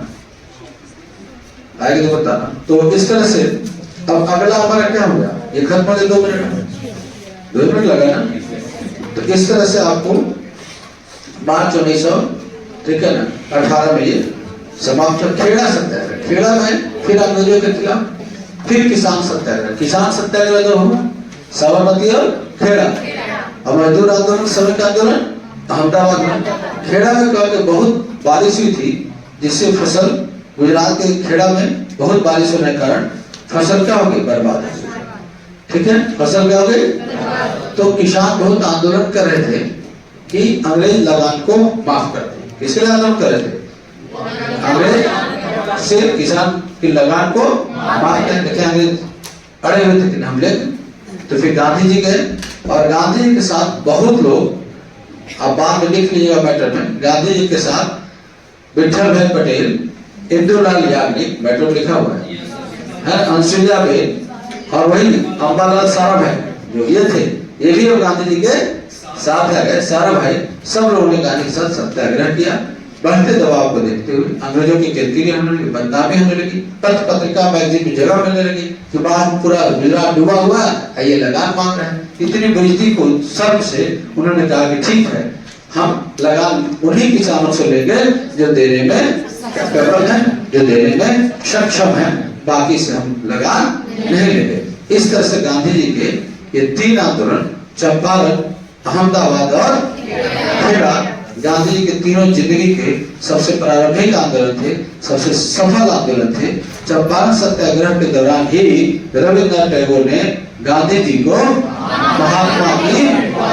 आएंगे तो बताना। तो इस तरह से अब अगला हमारा क्या हो गया? ये खत्म हो गया 2 मिनट लगा ना। तो इस तरह से आपको मार्च 1900 ठीक है ना 18 में ये समाप्त। खेड़ा सत्याग्रह खेड़ा में, फिर अंग्रेजों के खिलाफ, फिर किसान सत्याग्रह। किसान सत्याग्रह जो हुआ साबरमती और खेड़ा, और मजदूर आंदोलन, श्रमिक आंदोलन अहमदाबाद में। खेड़ा में कहा कि बहुत बारिश हुई थी, जिससे फसल, गुजरात के खेड़ा में बहुत बारिश होने के कारण फसल क्या हो गई, बर्बाद हो गई। ठीक है, फसल क्या हो गई। तो किसान बहुत आंदोलन कर रहे थे कि अंग्रेज लगान को माफ कर दे। किसके लिए आंदोलन कर रहे थे? अंग्रेज से किसान की लगान को माफ कर दे। अंग्रेज अड़े हुए थे कि हम ले। तो फिर गांधी जी गए, और गांधी जी के साथ बहुत लोग, आप बाद में लिख लीजिएगा मैटर में, गांधी जी के साथ विठल भाई पटेल, इंदुलाल याग्निक, मैटर लिखा हुआ है, अंशुजा बेन, और वही अंबालाल सारा भाई जो ये थे, ये भी और गांधी जी के साथ आ गए। सारा भाई सब लोगों ने गांधी के साथ सत्याग्रह किया। बढ़ते दबाव को देखते हुए अंग्रेजों की किरकिरी होने लगी, बदनामी होने लगी, पत्र पत्रिका मैगजीन में जगह मिलने लगी कि बाद पूरा गुजरात डूबा हुआ है, ये लगान मांग रहे हैं। इतनी बेइज्जती को शर्म से उन्होंने कहा कि ठीक है, हम लगान उन्हीं किसानों से लेंगे जो देने में कैपेबल है, जो देने में सक्षम है, बाकी से हम लगान नहीं लेंगे। इस तरह से गांधी जी के ये तीन आंदोलन, चंपारण, अहमदाबाद और खेड़ा, गांधी जी के तीनों जिंदगी के सबसे प्रारंभिक आंदोलन थे, सबसे सफल आंदोलन थे। चंपारण सत्याग्रह के दौरान ही रविन्द्रनाथ टैगोर ने गांधी जी को महात्मा की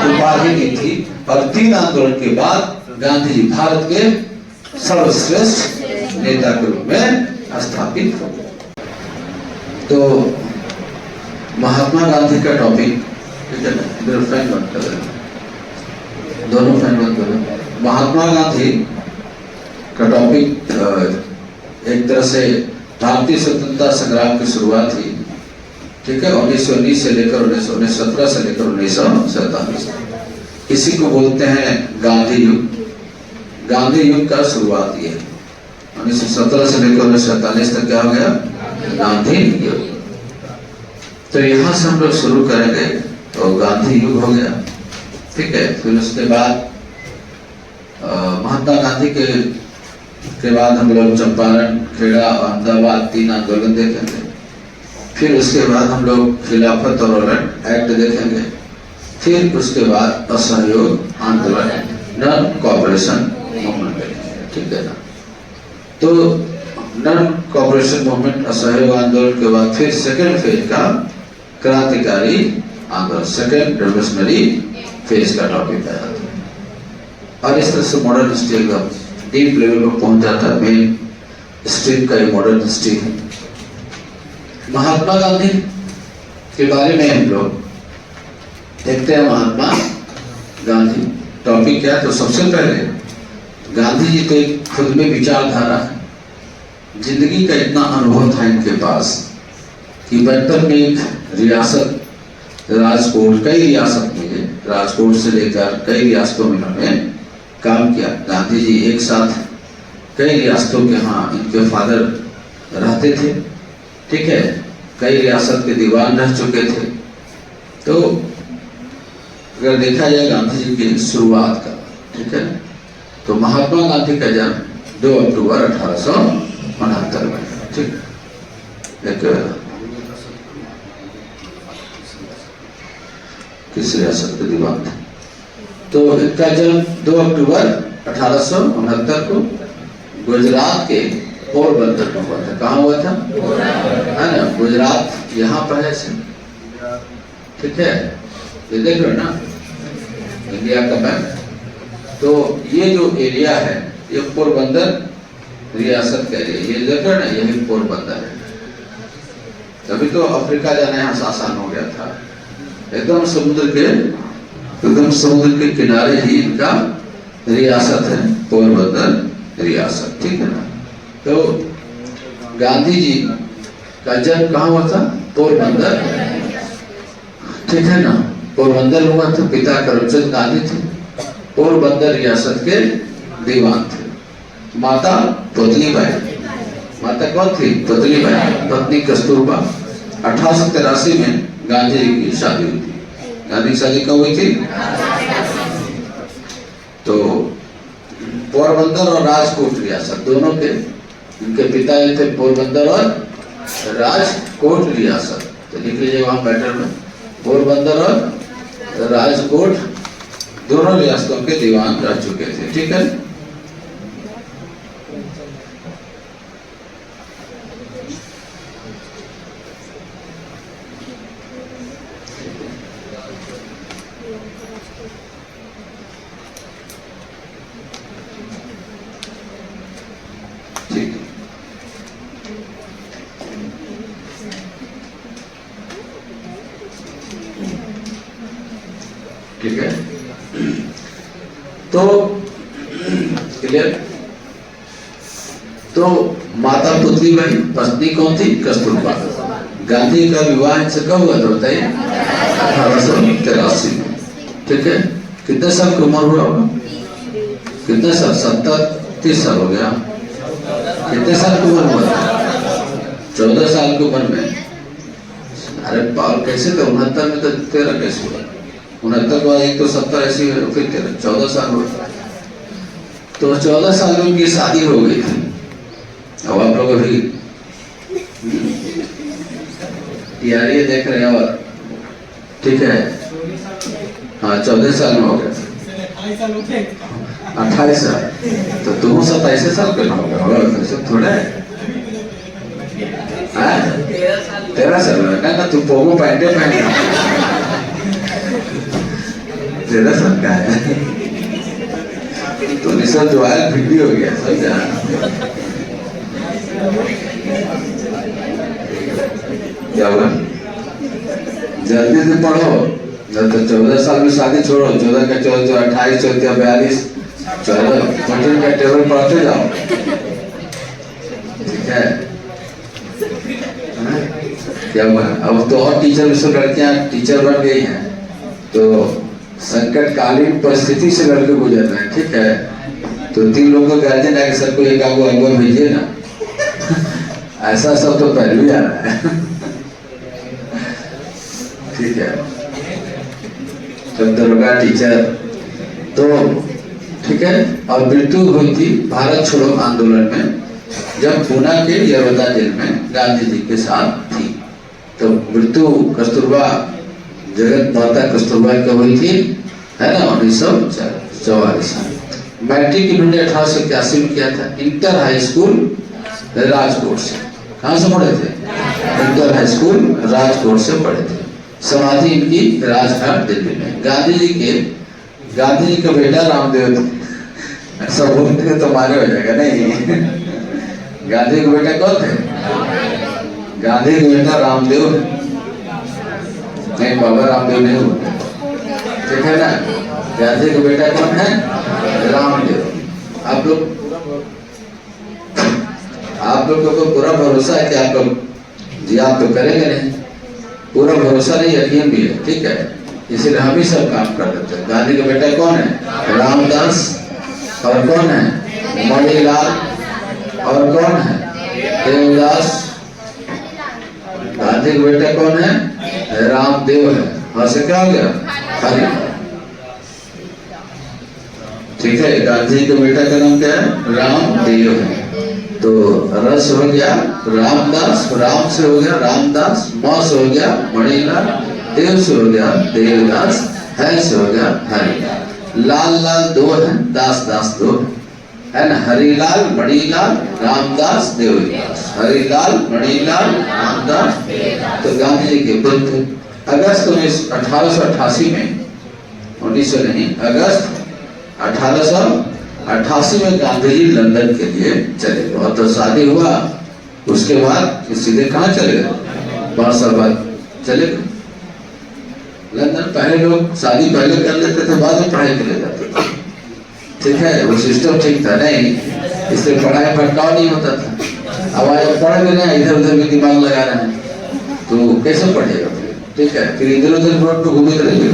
उपाधि दी थी, और तीन आंदोलन के बाद गांधी जी भारत के सर्वश्रेष्ठ नेता के रूप में स्थापित हो गए। तो महात्मा गांधी का टॉपिक, ठीक है ना, इधर फैन बंद कर देना, दोनों फैन बंद कर देना। महात्मा गांधी का टॉपिक एक तरह से भारतीय स्वतंत्रता संग्राम की शुरुआत हुई, ठीक है, 1919 से लेकर 1917 से लेकर 1947। इसी को बोलते हैं गांधी युग। गांधी युग का शुरुआत ये 1917 से लेकर 1947 तक क्या हो गया, गांधी युग। तो यहाँ से हम लोग शुरू करेंगे, तो गांधी युग हो गया, ठीक है। फिर उसके बाद महात्मा गांधी के बाद हम लोग चंपारण, खेड़ा, अहमदाबाद तीन आंदोलन देखेंगे। फिर उसके बाद हम लोग खिलाफत और वारंट एक्ट देखेंगे। फिर उसके बाद असहयोग आंदोलन, नॉन कोऑपरेशन मूवमेंट देखेंगे, ठीक है ना। तो नॉन कोऑपरेशन मूवमेंट, असहयोग आंदोलन के बाद फिर सेकेंड फेज का क्रांतिकारी आंदोलन, सेकेंड रेवोल्यूशनरी फेज का टॉपिक आया था। और इस तरह से मॉडर्न हिस्ट्री एकदम डीप लेवल पर पहुंच जाता है। मेन स्ट्रीम का ये मॉडर्न हिस्ट्री है। महात्मा गांधी के बारे में हम लोग देखते हैं। महात्मा गांधी टॉपिक क्या है, तो सबसे पहले गांधी जी तो एक खुद में विचारधारा है, जिंदगी का इतना अनुभव था इनके पास कि बचपन में एक रियासत, राजकोट, कई रियासत में, राजकोट से लेकर कई रियासतों में इन्होंने काम किया। गांधी जी एक साथ कई रियासतों के, हाँ, इनके फादर रहते थे, ठीक है, कई रियासत के दीवान रह चुके थे। तो अगर देखा जाए गांधी जी की शुरुआत का, ठीक है, तो महात्मा गांधी का जन्म 2 अक्टूबर 1869 में, ठीक, एक किस रियासत के दीवान थे। तो इनका जन्म 2 अक्टूबर 1869 को गुजरात के पोरबंदर में हुआ था। कहाँ हुआ था? है ना, गुजरात यहाँ पर है, ठीक है, ये देख रहे हो ना, इंडिया का मैप। तो ये जो एरिया है, ये पोरबंदर रियासत का एरिया, ये देख रहे हो ना, यही पोरबंदर है। तभी तो अफ्रीका जाना यहाँ से आसान हो गया था। एकदम समुद्र के किनारे ही इनका रियासत है, पोरबंदर रियासत, ठीक है ना। तो गांधी जी का जन्म कहाँ हुआ था? पोरबंदर, ठीक है ना, पोरबंदर हुआ था। पिता करमचंद गांधी थे, पोरबंदर रियासत के दीवान थे। माता पुतलीबाई, माता कौन थी? पुतलीबाई, पत्नी कस्तूरबा। 1883 में गांधी जी की शादी हुई थी। गांधी की शादी कब हुई थी? तो पोरबंदर और राजकोट रियासत दोनों के इनके पिता थे पोरबंदर और राजकोट रियासत। तो लिख लीजिए वहां मैटर में, पोरबंदर और राजकोट दोनों रियासतों के दीवान रह चुके थे। ठीक है, ठीक है। तो क्लियर। तो माता पुत्री बहन, पत्नी कौन थी? कस्तूरबा। गांधी का विवाह इनसे कब हुआ था बताइए? 1883 में। ठीक है, कितने साल की उम्र हुआ होगा? कितने साल? 30 साल हो गया। कितने साल की उम्र हुआ? 14 साल की उम्र में। अरे पाल कैसे थे? 69 में तो 13 कैसे हुआ? 69 के बाद एक तो 70 ऐसी फिर 14 साल हुआ। तो 14 साल में उनकी शादी हो गई थी। अब आप लोग अभी तैयारी देख रहे हैं और ठीक है, हाँ 14 साल में हो गया। 28 साल। तो तुम 27 साल के होगा थोड़ा है। 13 साल में ना तुम पोगो पहनते 13 साल का है तो निशा जो आया भिंडी हो गया। समझा? क्या हुआ? जल्दी से पढ़ो, जब तो 14 साल में शादी छोड़ो। 14 का 14, 28, 14, 42, 14 14 का टेबल पढ़ते जाओ। ठीक है, क्या हुआ? अब तो और टीचर लड़कियां टीचर बन गई हैं, तो संकटकालीन परिस्थिति से लड़के गुजर रहे हैं। ठीक है, तो 3 लोगों को गार्जियन है कि सर को एक आगो अगवा भेजिए ना। ऐसा सब तो पहले ही आ रहा है। ठीक है, जब दरोगा टीचर तो ठीक है। और मृत्यु हुई थी भारत छोड़ो आंदोलन में, जब पूना के यरोदा जेल में गांधी जी के साथ थी। तो मृत्यु कस्तूरबा जगत माता कस्तूरबा की हुई थी, है ना, 1944 में। मैट्रिक इन्होंने 1881 में किया था। इंटर हाई स्कूल राजकोट से। कहाँ से पढ़े थे? इंटर हाई स्कूल राजकोट से पढ़े थे। समाधि इनकी राजघाट दिल्ली में। गांधी जी का बेटा रामदेव थे। सब बोलते तो मारे हो जाएगा नहीं। गांधी का बेटा कौन थे? गांधी का बेटा रामदेव। नहीं, बाबा रामदेव नहीं होते। ठीक है ना? गांधी का बेटा कौन है? रामदेव। आप लोग को पूरा भरोसा है कि आप लोग जी आप तो करेंगे नहीं। पूरा भरोसा नहीं, यकीन भी है। ठीक है, इसलिए हम ही सब काम कर देते हैं। गांधी का बेटा कौन है? रामदास। और कौन है? मणिलाल। और कौन है? देवदास। गांधी का बेटा कौन है? रामदेव है। और से क्या हो गया? हरि। ठीक है, गांधी के बेटा का नाम क्या है? रामदेव है। तो रस हो गया रामदास, राम से हो गया रामदास, म से हो गया मणिलाल, देव से हो गया देवदास, है से हो गया हरिलाल। लाल लाल 2 है, दास दास 2 है ना। हरिलाल, मणिलाल, रामदास, देवदास। हरिलाल, मणिलाल, रामदास। तो गांधी जी के पुत्र अगस्त 1888 में, 1900 नहीं, अगस्त 1888 में गांधी जी लंदन के लिए चले गए। और तो शादी हुआ, उसके बाद सीधे कहाँ चले गए? 5 साल बाद चले गए लंदन। पहले लोग शादी पहले कर लेते थे, बाद में पढ़ाई के लिए जाते थे। ठीक है, वो सिस्टम ठीक था नहीं, इसलिए पढ़ाई भटकाव नहीं होता था। अब आज पढ़ भी नहीं, इधर उधर भी दिमाग लगा रहे हैं, तो कैसे पढ़ेगा? ठीक है, फिर इधर उधर रोड पे घूमते रहेगा।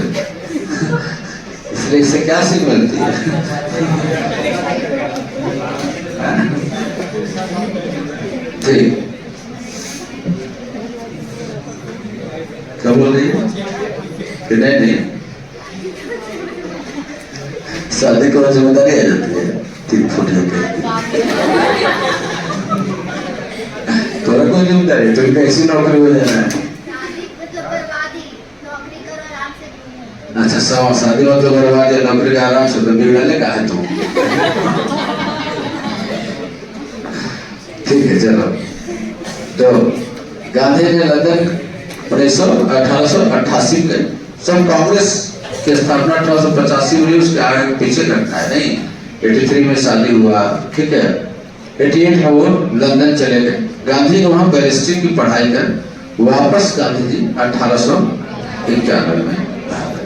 इसलिए इससे क्या सीख मिलती है? ठीक, क्या बोल रही है? नहीं, शादी को जिम्मेदारी आ जाती है 3 फुट कोई जिम्मेदारी, तो कैसी नौकरी हो जाना है? अच्छा, शादी मतलब बर्बाद या नौकरी का आराम से, तो बिगड़ने का है तुम। ठीक है, चलो। तो गांधी ने लंदन 1888 में, सब कांग्रेस की स्थापना 1885 में हुई, उसके आगे पीछे रखना है नहीं। 83 में शादी हुआ, ठीक है। 88 में वो लंदन चले गए। गांधी ने वहां बैरिस्ट्री की पढ़ाई कर वापस गांधी जी 1891 में।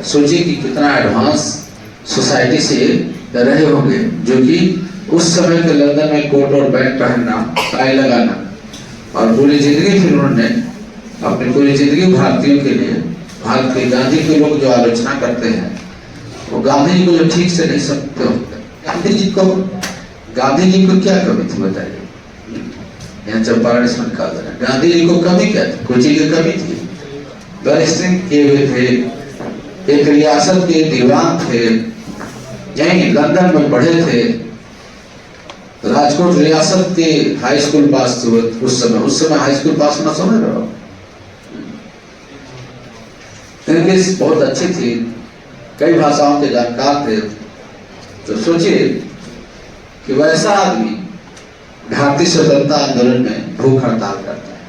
सोचिए कि कितना एडवांस सोसाइटी से रहे होंगे, जो कि उस समय के लंदन में कोट और पैंट पहनना, टाई लगाना, और पूरी जिंदगी फिर उन्होंने अपनी पूरी जिंदगी भारतीयों के लिए, भारत के गांधी के लोग जो आलोचना करते हैं, वो गांधी जी को जो ठीक से नहीं समझते होते। गांधी जी को क्या कमी थी बताइए? यहाँ चंपारण इसमें निकाल देना। गांधी जी को कमी क्या थी? कुछ चीज की कमी थी। बैरिस्टरिंग किए हुए थे, एक रियासत के दीवान थे, यहीं लंदन में पढ़े थे, राजकोट रियासत के हाई स्कूल पास थे उस समय हाई स्कूल पास होना समझ रहे हो? इंग्लिश बहुत अच्छी थी, कई भाषाओं के जानकार थे। तो सोचिए कि वैसा आदमी भारतीय स्वतंत्रता आंदोलन में भूख हड़ताल करता है।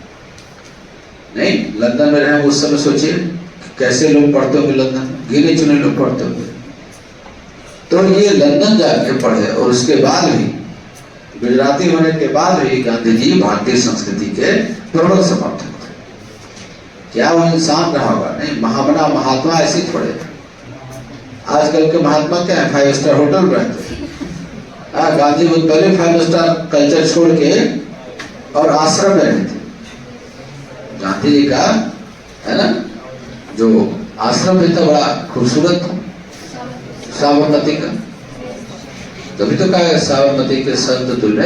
नहीं, लंदन में रहे उस समय, सोचिए कैसे लोग पढ़ते होंगे लंदन में, गिने चुने लोग पढ़ते होंगे। तो ये लंदन जाके पढ़े, और उसके बाद भी, गुजराती होने के बाद भी गांधी जी भारतीय संस्कृति के प्रबल समर्थक थे। क्या वो इंसान रहा होगा? नहीं, महामना महात्मा ऐसे थोड़े। आजकल के महात्मा क्या है? 5 स्टार होटल रहते हैं। गांधी जी पहले 5 स्टार कल्चर छोड़ के और आश्रम में रहते। गांधी जी का है ना जो आश्रम भी था, बड़ा खूबसूरत था, साबरमती का। तभी तो कहा साबरमती के संत तुल्य।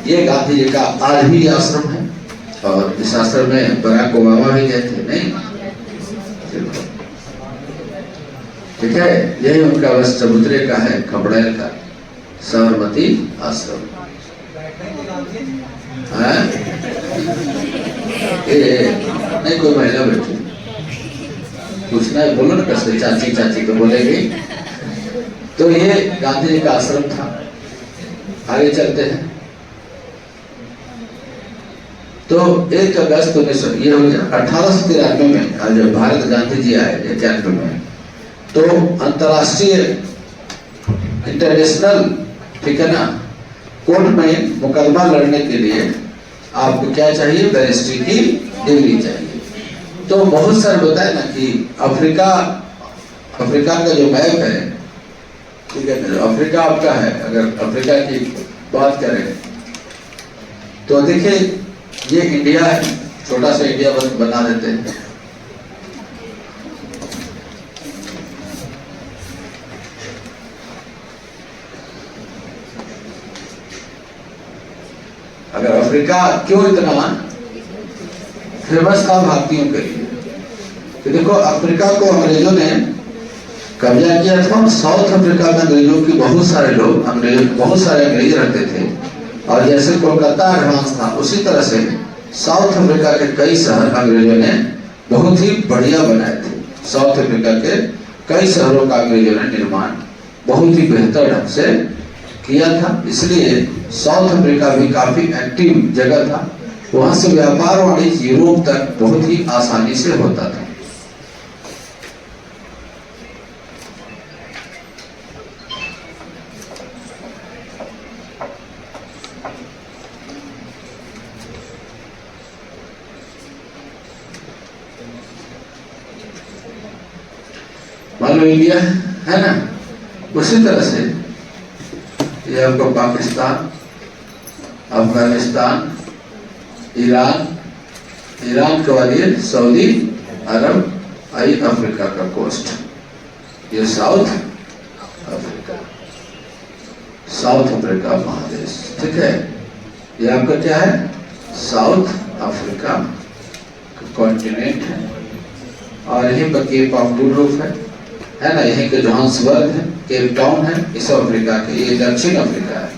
ये गांधी जी का आज भी आश्रम है, और इस आश्रम में बराक ओबामा भी गए थे। नहीं, ठीक है, यही उनका बस चबूतरे का है, खबड़ैल का साबरमती आश्रम। नहीं, कोई महिला बैठी पूछना है, बोलो ना, कैसे चाची चाची तो बोलेगी। तो ये गांधी जी का आश्रम था। आगे चलते हैं। तो 1 अगस्त 1893 में जब भारत गांधी जी आए 91 में, तो अंतरराष्ट्रीय इंटरनेशनल, ठीक है ना, कोर्ट में मुकदमा लड़ने के लिए आपको क्या चाहिए? बैरिस्ट्री की डिग्री चाहिए। तो बहुत सारे बताए ना कि अफ्रीका का जो मैप है, ठीक है, अफ्रीका आपका है। अगर अफ्रीका की बात करें तो देखिए, ये इंडिया है, छोटा सा इंडिया बना देते हैं। अगर अफ्रीका क्यों इतना फेमस था भारतीयों के लिए, तो देखो, अफ्रीका को अंग्रेजों ने कब्जा किया था। साउथ अफ्रीका में अंग्रेजों की बहुत सारे अंग्रेज रहते थे, और जैसे कोलकाता एडवांस था, उसी तरह से साउथ अफ्रीका के कई शहर अंग्रेजों ने बहुत ही बढ़िया बनाए थे। साउथ अफ्रीका के कई शहरों का अंग्रेजों ने निर्माण बहुत ही बेहतर ढंग से किया था। इसलिए साउथ अफ्रीका भी काफी एक्टिव जगह था। वहां से व्यापार वाणिज्य यूरोप तक बहुत ही आसानी से होता था। मान लो इंडिया है ना, उसी तरह से ये आपको पाकिस्तान, अफगानिस्तान, ईरान के बाद ये सऊदी अरब, आई अफ्रीका का कोस्ट, ये साउथ अफ्रीका महादेश, ठीक है। ये आपका क्या है? साउथ अफ्रीका कॉन्टिनेंट है। और यहीं पर केप ऑफ गुड होप है ना, यहीं के जोहान्सबर्ग है, केप टाउन है, इस अफ्रीका के, ये दक्षिण अफ्रीका है,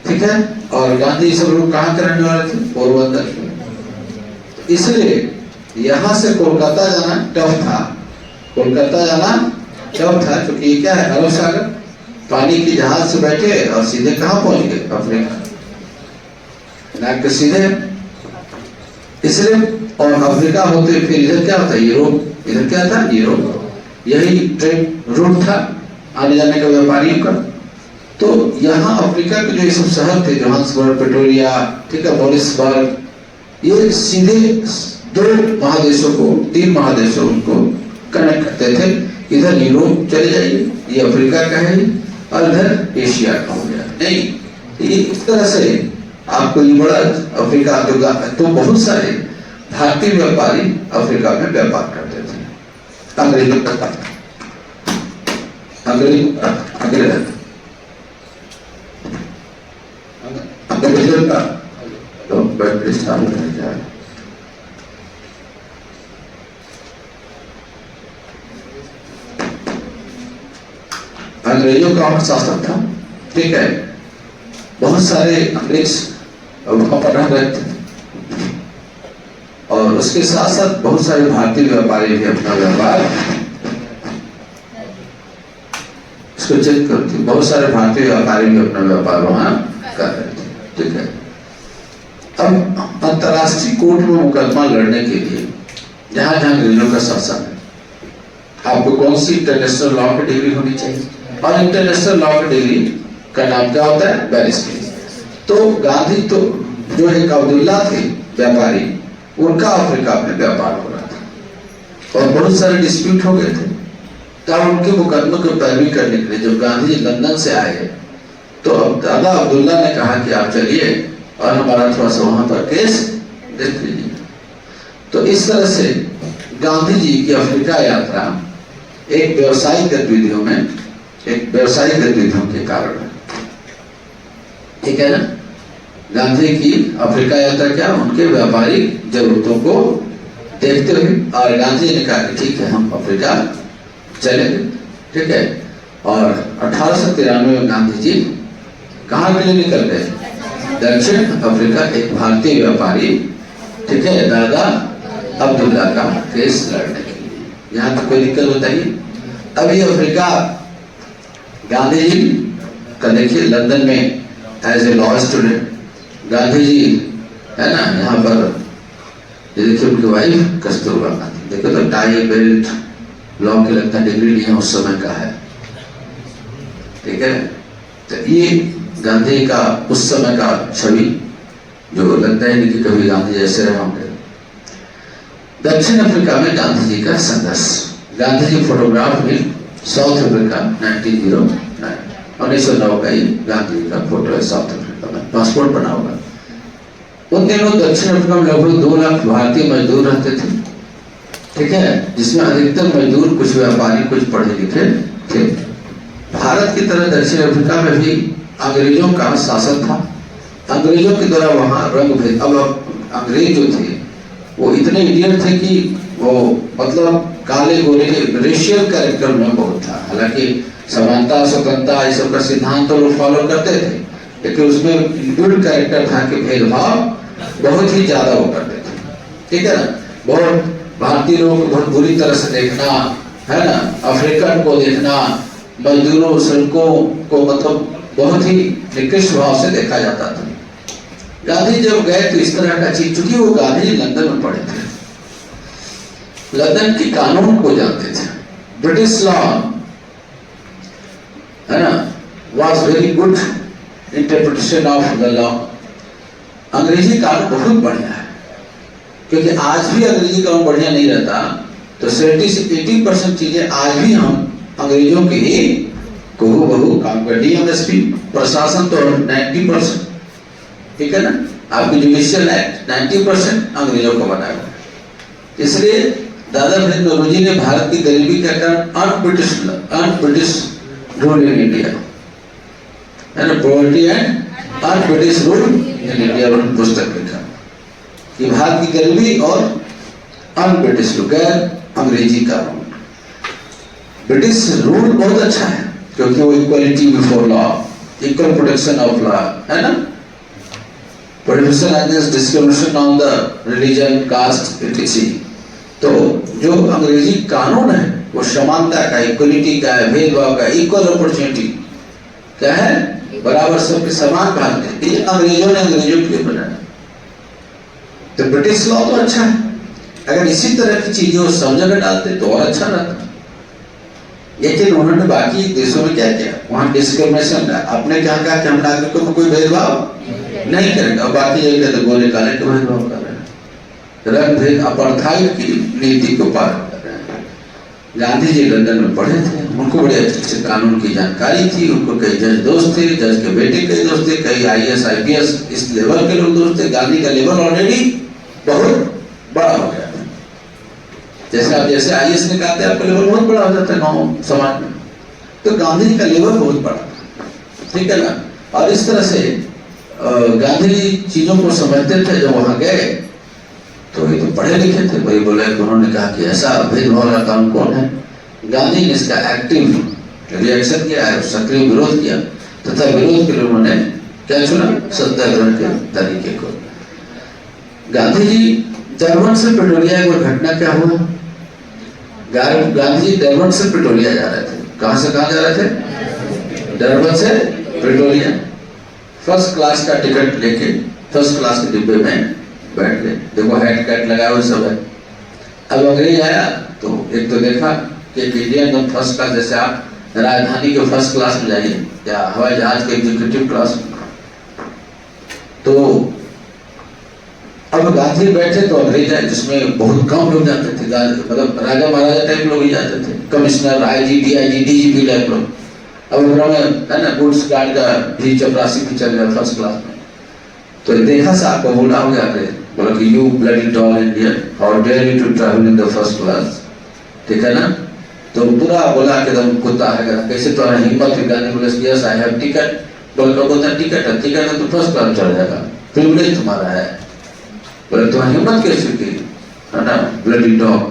ठीक है। और गांधी सब लोग कहाँ के रहने वाले थे? पोरबंदर के। इसलिए यहाँ से कोलकाता जाना टफ था, कोलकाता जाना टफ था, क्योंकि ये क्या है, अरब सागर, पानी की जहाज से बैठे और सीधे कहाँ पहुंच गए? अफ्रीका, नाक के सीधे। इसलिए और अफ्रीका होते फिर इधर क्या होता है? यूरोप। इधर क्या था? यूरोप। यही ट्रेड रूट था आने जाने का व्यापारियों का। तो यहाँ अफ्रीका के जो ये सब शहर थे, जोहान्सबर्ग, प्रिटोरिया, ठीक है, मॉरिसबर्ग, ये सीधे 2 महादेशों को, 3 महादेशों को कनेक्ट करते थे। इधर यूरोप चले जाइए, ये अफ्रीका का है, और इधर एशिया का हो गया। नहीं, ये इस तरह से आपको ये बड़ा अफ्रीका तो बहुत सारे भारतीय व्यापारी अफ्रीका में व्यापार करते थे। अंग्रेजों का तो अंग्रेजों का शासन था, ठीक है। बहुत सारे अंग्रेज वहां पर रह रहे थे, और उसके साथ साथ बहुत सारे भारतीय व्यापारी भी अपना व्यापार, इसको चेक करते, बहुत सारे भारतीय व्यापारी भी अपना व्यापार वहां कर रहे थे, ठीक है। अब अंतरराष्ट्रीय कोर्ट में मुकदमा लड़ने के लिए जहां जहां अंग्रेजों का शासन है, आपको कौन सी इंटरनेशनल लॉ की डिग्री होनी चाहिए? और इंटरनेशनल लॉ की डिग्री का नाम क्या होता है? बैरिस्टर। तो गांधी तो जो एक अब्दुल्ला थे व्यापारी, उनका अफ्रीका में व्यापार हो रहा था, और बहुत सारे डिस्प्यूट हो गए थे। तब उनके मुकदमे को पैरवी करने के लिए जब गांधी जी लंदन से आए, तो दादा अब्दुल्ला ने कहा कि आप चलिए और हमारा थोड़ा सा वहां पर केस देख लीजिए। तो इस तरह से गांधी जी की अफ्रीका यात्रा एक व्यवसायिक गतिविधियों में, एक व्यवसायिक गतिविधियों के कारण है, ठीक है ना। गांधी की अफ्रीका यात्रा क्या, उनके व्यापारिक जरूरतों को देखते हुए, और गांधी ने कहा कि ठीक है हम अफ्रीका चलेंगे, ठीक है। और 1893 में गांधी जी कहाँ के लिए निकल गए? दक्षिण अफ्रीका, एक भारतीय व्यापारी, ठीक है, दादा अब्दुल्ला का केस लड़ने के लिए। यहाँ तक कोई दिक्कत बताइए? अभी अफ्रीका गांधी जी का देखिए, लंदन में as a law student Gandhi ji है ना, यहाँ पर ये देखिए उनकी वाइफ कस्तूरबा गांधी, देखो तो टाई बेल्ट लॉ की लगता डिग्री नहीं है, उस समय का है, ठीक है। तो ये गांधी का उस समय का छवि जो लगता है नहीं कि कभी गांधी जैसे रहे होंगे। दक्षिण अफ्रीका में गांधी जी का संघर्ष, गांधी जी फोटोग्राफ में साउथ अफ्रीका 1909 का ये गांधी जी का फोटो है साउथ अफ्रीका में, पासपोर्ट बना होगा। उन दिनों दक्षिण अफ्रीका में लगभग 2 लाख भारतीय मजदूर रहते थे, ठीक है, जिसमें अधिकतर मजदूर कुछ व्यापारी कुछ पढ़े लिखे थे। भारत की तरह दक्षिण अफ्रीका में भी अंग्रेजों का शासन था। अंग्रेजों के द्वारा वहाँ रंग भेद, अब अंग्रेज जो थे वो इतने इडियट थे कि वो मतलब काले गोरे रेशियल कैरेक्टर में बहुत था। हालांकि समानता स्वतंत्रता इस सब का सिद्धांत तो लोग फॉलो करते थे, लेकिन उसमें गुड कैरेक्टर था कि भेदभाव बहुत ही ज्यादा वो करते थे, ठीक है ना। बहुत भारतीय लोगों को बहुत बुरी तरह से देखना, है ना, अफ्रीकन को देखना, मजदूरों श्रमिकों को मतलब बहुत ही निकृष्ट भाव से देखा जाता था। गांधी जब गए तो इस तरह का चीज, चूंकि वो गांधी लंदन में पढ़े थे, लंदन के कानून को जानते थे, ब्रिटिश लॉ है ना was very good interpretation of the law. अंग्रेजी कानून बहुत बढ़िया है, क्योंकि आज भी अंग्रेजी कानून बढ़िया नहीं रहता तो 70 से 80% चीजें आज भी हम अंग्रेजों के ही बहु काम कर। डीएमएसपी प्रशासन तो 90%, ठीक है ना। आपकी जुडिशियल एक्ट 90% अंग्रेजों को बनाया हुआ है। इसलिए दादा भीम नौरोजी ने भारत की गरीबी का कारण अनब्रिटिश रूल इन इंडिया, है ना, poverty and un-British rule in India पुस्तक लिखा कि भारत की गरीबी और अनब्रिटिश रूल, गैर अंग्रेजी कानून। ब्रिटिश रूल बहुत अच्छा है क्योंकि वो equality before law, equal protection of law, है ना, prohibition against discrimination on the religion, caste, etc. तो जो अंग्रेजी कानून है वो समानता का, इक्वलिटी का है, भेदभाव का, इक्वल अपॉर्चुनिटी क्या है, बराबर सबके समान भाग देती है। अंग्रेजों ने अंग्रेजों के लिए बनाया। तो ब्रिटिश लॉ तो अच्छा है, अगर इसी तरह की चीजें सब जगह डालते तो और अच्छा रहता। लेकिन उन्होंने बाकी देशों में क्या किया, वहां डिस्क्रिमिनेशन है। आपने क्या कहा कि हम नागरिकों में कोई भेदभाव नहीं करेंगे, और बाकी जगह कहते गोरे काले का भेदभाव कर रहे हैं, रंग भेद अपार्थाइड की नीति को पालन कर रहे हैं। गांधी जी लंदन में पढ़े थे, उनको बड़े अच्छे से कानून की जानकारी थी, उनको कई जज दोस्त थे, जज के बेटे कई दोस्त थे, कई IAS IPS इस लेवल के लोग दोस्त थे। गांधी का लेवल ऑलरेडी बहुत बड़ा हो गया। जैसे IAS निकालते हैं आपका लेवल बहुत बड़ा हो जाता है गाँव समाज में, तो गांधी जी का लेवल बहुत बड़ा, ठीक है ना। और इस तरह से गांधी जी चीजों को समझते थे। जब वहां गए तो ये तो पढ़े लिखे थे, वही बोले, उन्होंने कहा कि ऐसा भेदभाव वाला कानून कौन है। गांधी ने इसका एक्टिव रिएक्शन किया है, सक्रिय विरोध किया, तथा विरोध के लिए उन्होंने क्या चुना, सत्याग्रह के तरीके को। गांधी जी डरबन से प्रिटोरिया एक घटना क्या हुआ, गांधी जी डरबन से प्रिटोरिया जा रहे थे। कहां से कहां जा रहे थे, डरबन से प्रिटोरिया। फर्स्ट क्लास का टिकट लेके फर्स्ट क्लास के डिब्बे में बैठ गए। देखो हेड कैट लगाए हुए सब है। अब अंग्रेज आया तो एक तो देखा कि इंडियन फर्स्ट क्लास, जैसे आप राजधानी के फर्स्ट क्लास में जाइए या हवाई जहाज के एग्जीक्यूटिव क्लास में, तो अब गांधी बैठे तो अंग्रेज आए, जिसमें बहुत कम लोग जाते थे, मतलब राजा महाराजा टाइप लोग ही जाते थे, commissioner, IG, DIG, DGP type लोग। अब है ना, गुड्स गार्ड का भी चपरासी भी चल गया फर्स्ट क्लास में। तो देखा साहब को बोला हो गया, बोला कि you bloody dog Indian, how dare you to travel in the first class, ठीक है ना। तो पूरा बोला कि एकदम कुत्ता है, कैसे तो हिम्मत है। गांधी बोले यस आई हैव टिकट, बोला बोलता टिकट है तो फर्स्ट क्लास चढ़ जाएगा, प्रिविलेज तुम्हारा है। बोले तुम्हारी हिम्मत कैसे की, है ना, ब्लडी डॉग,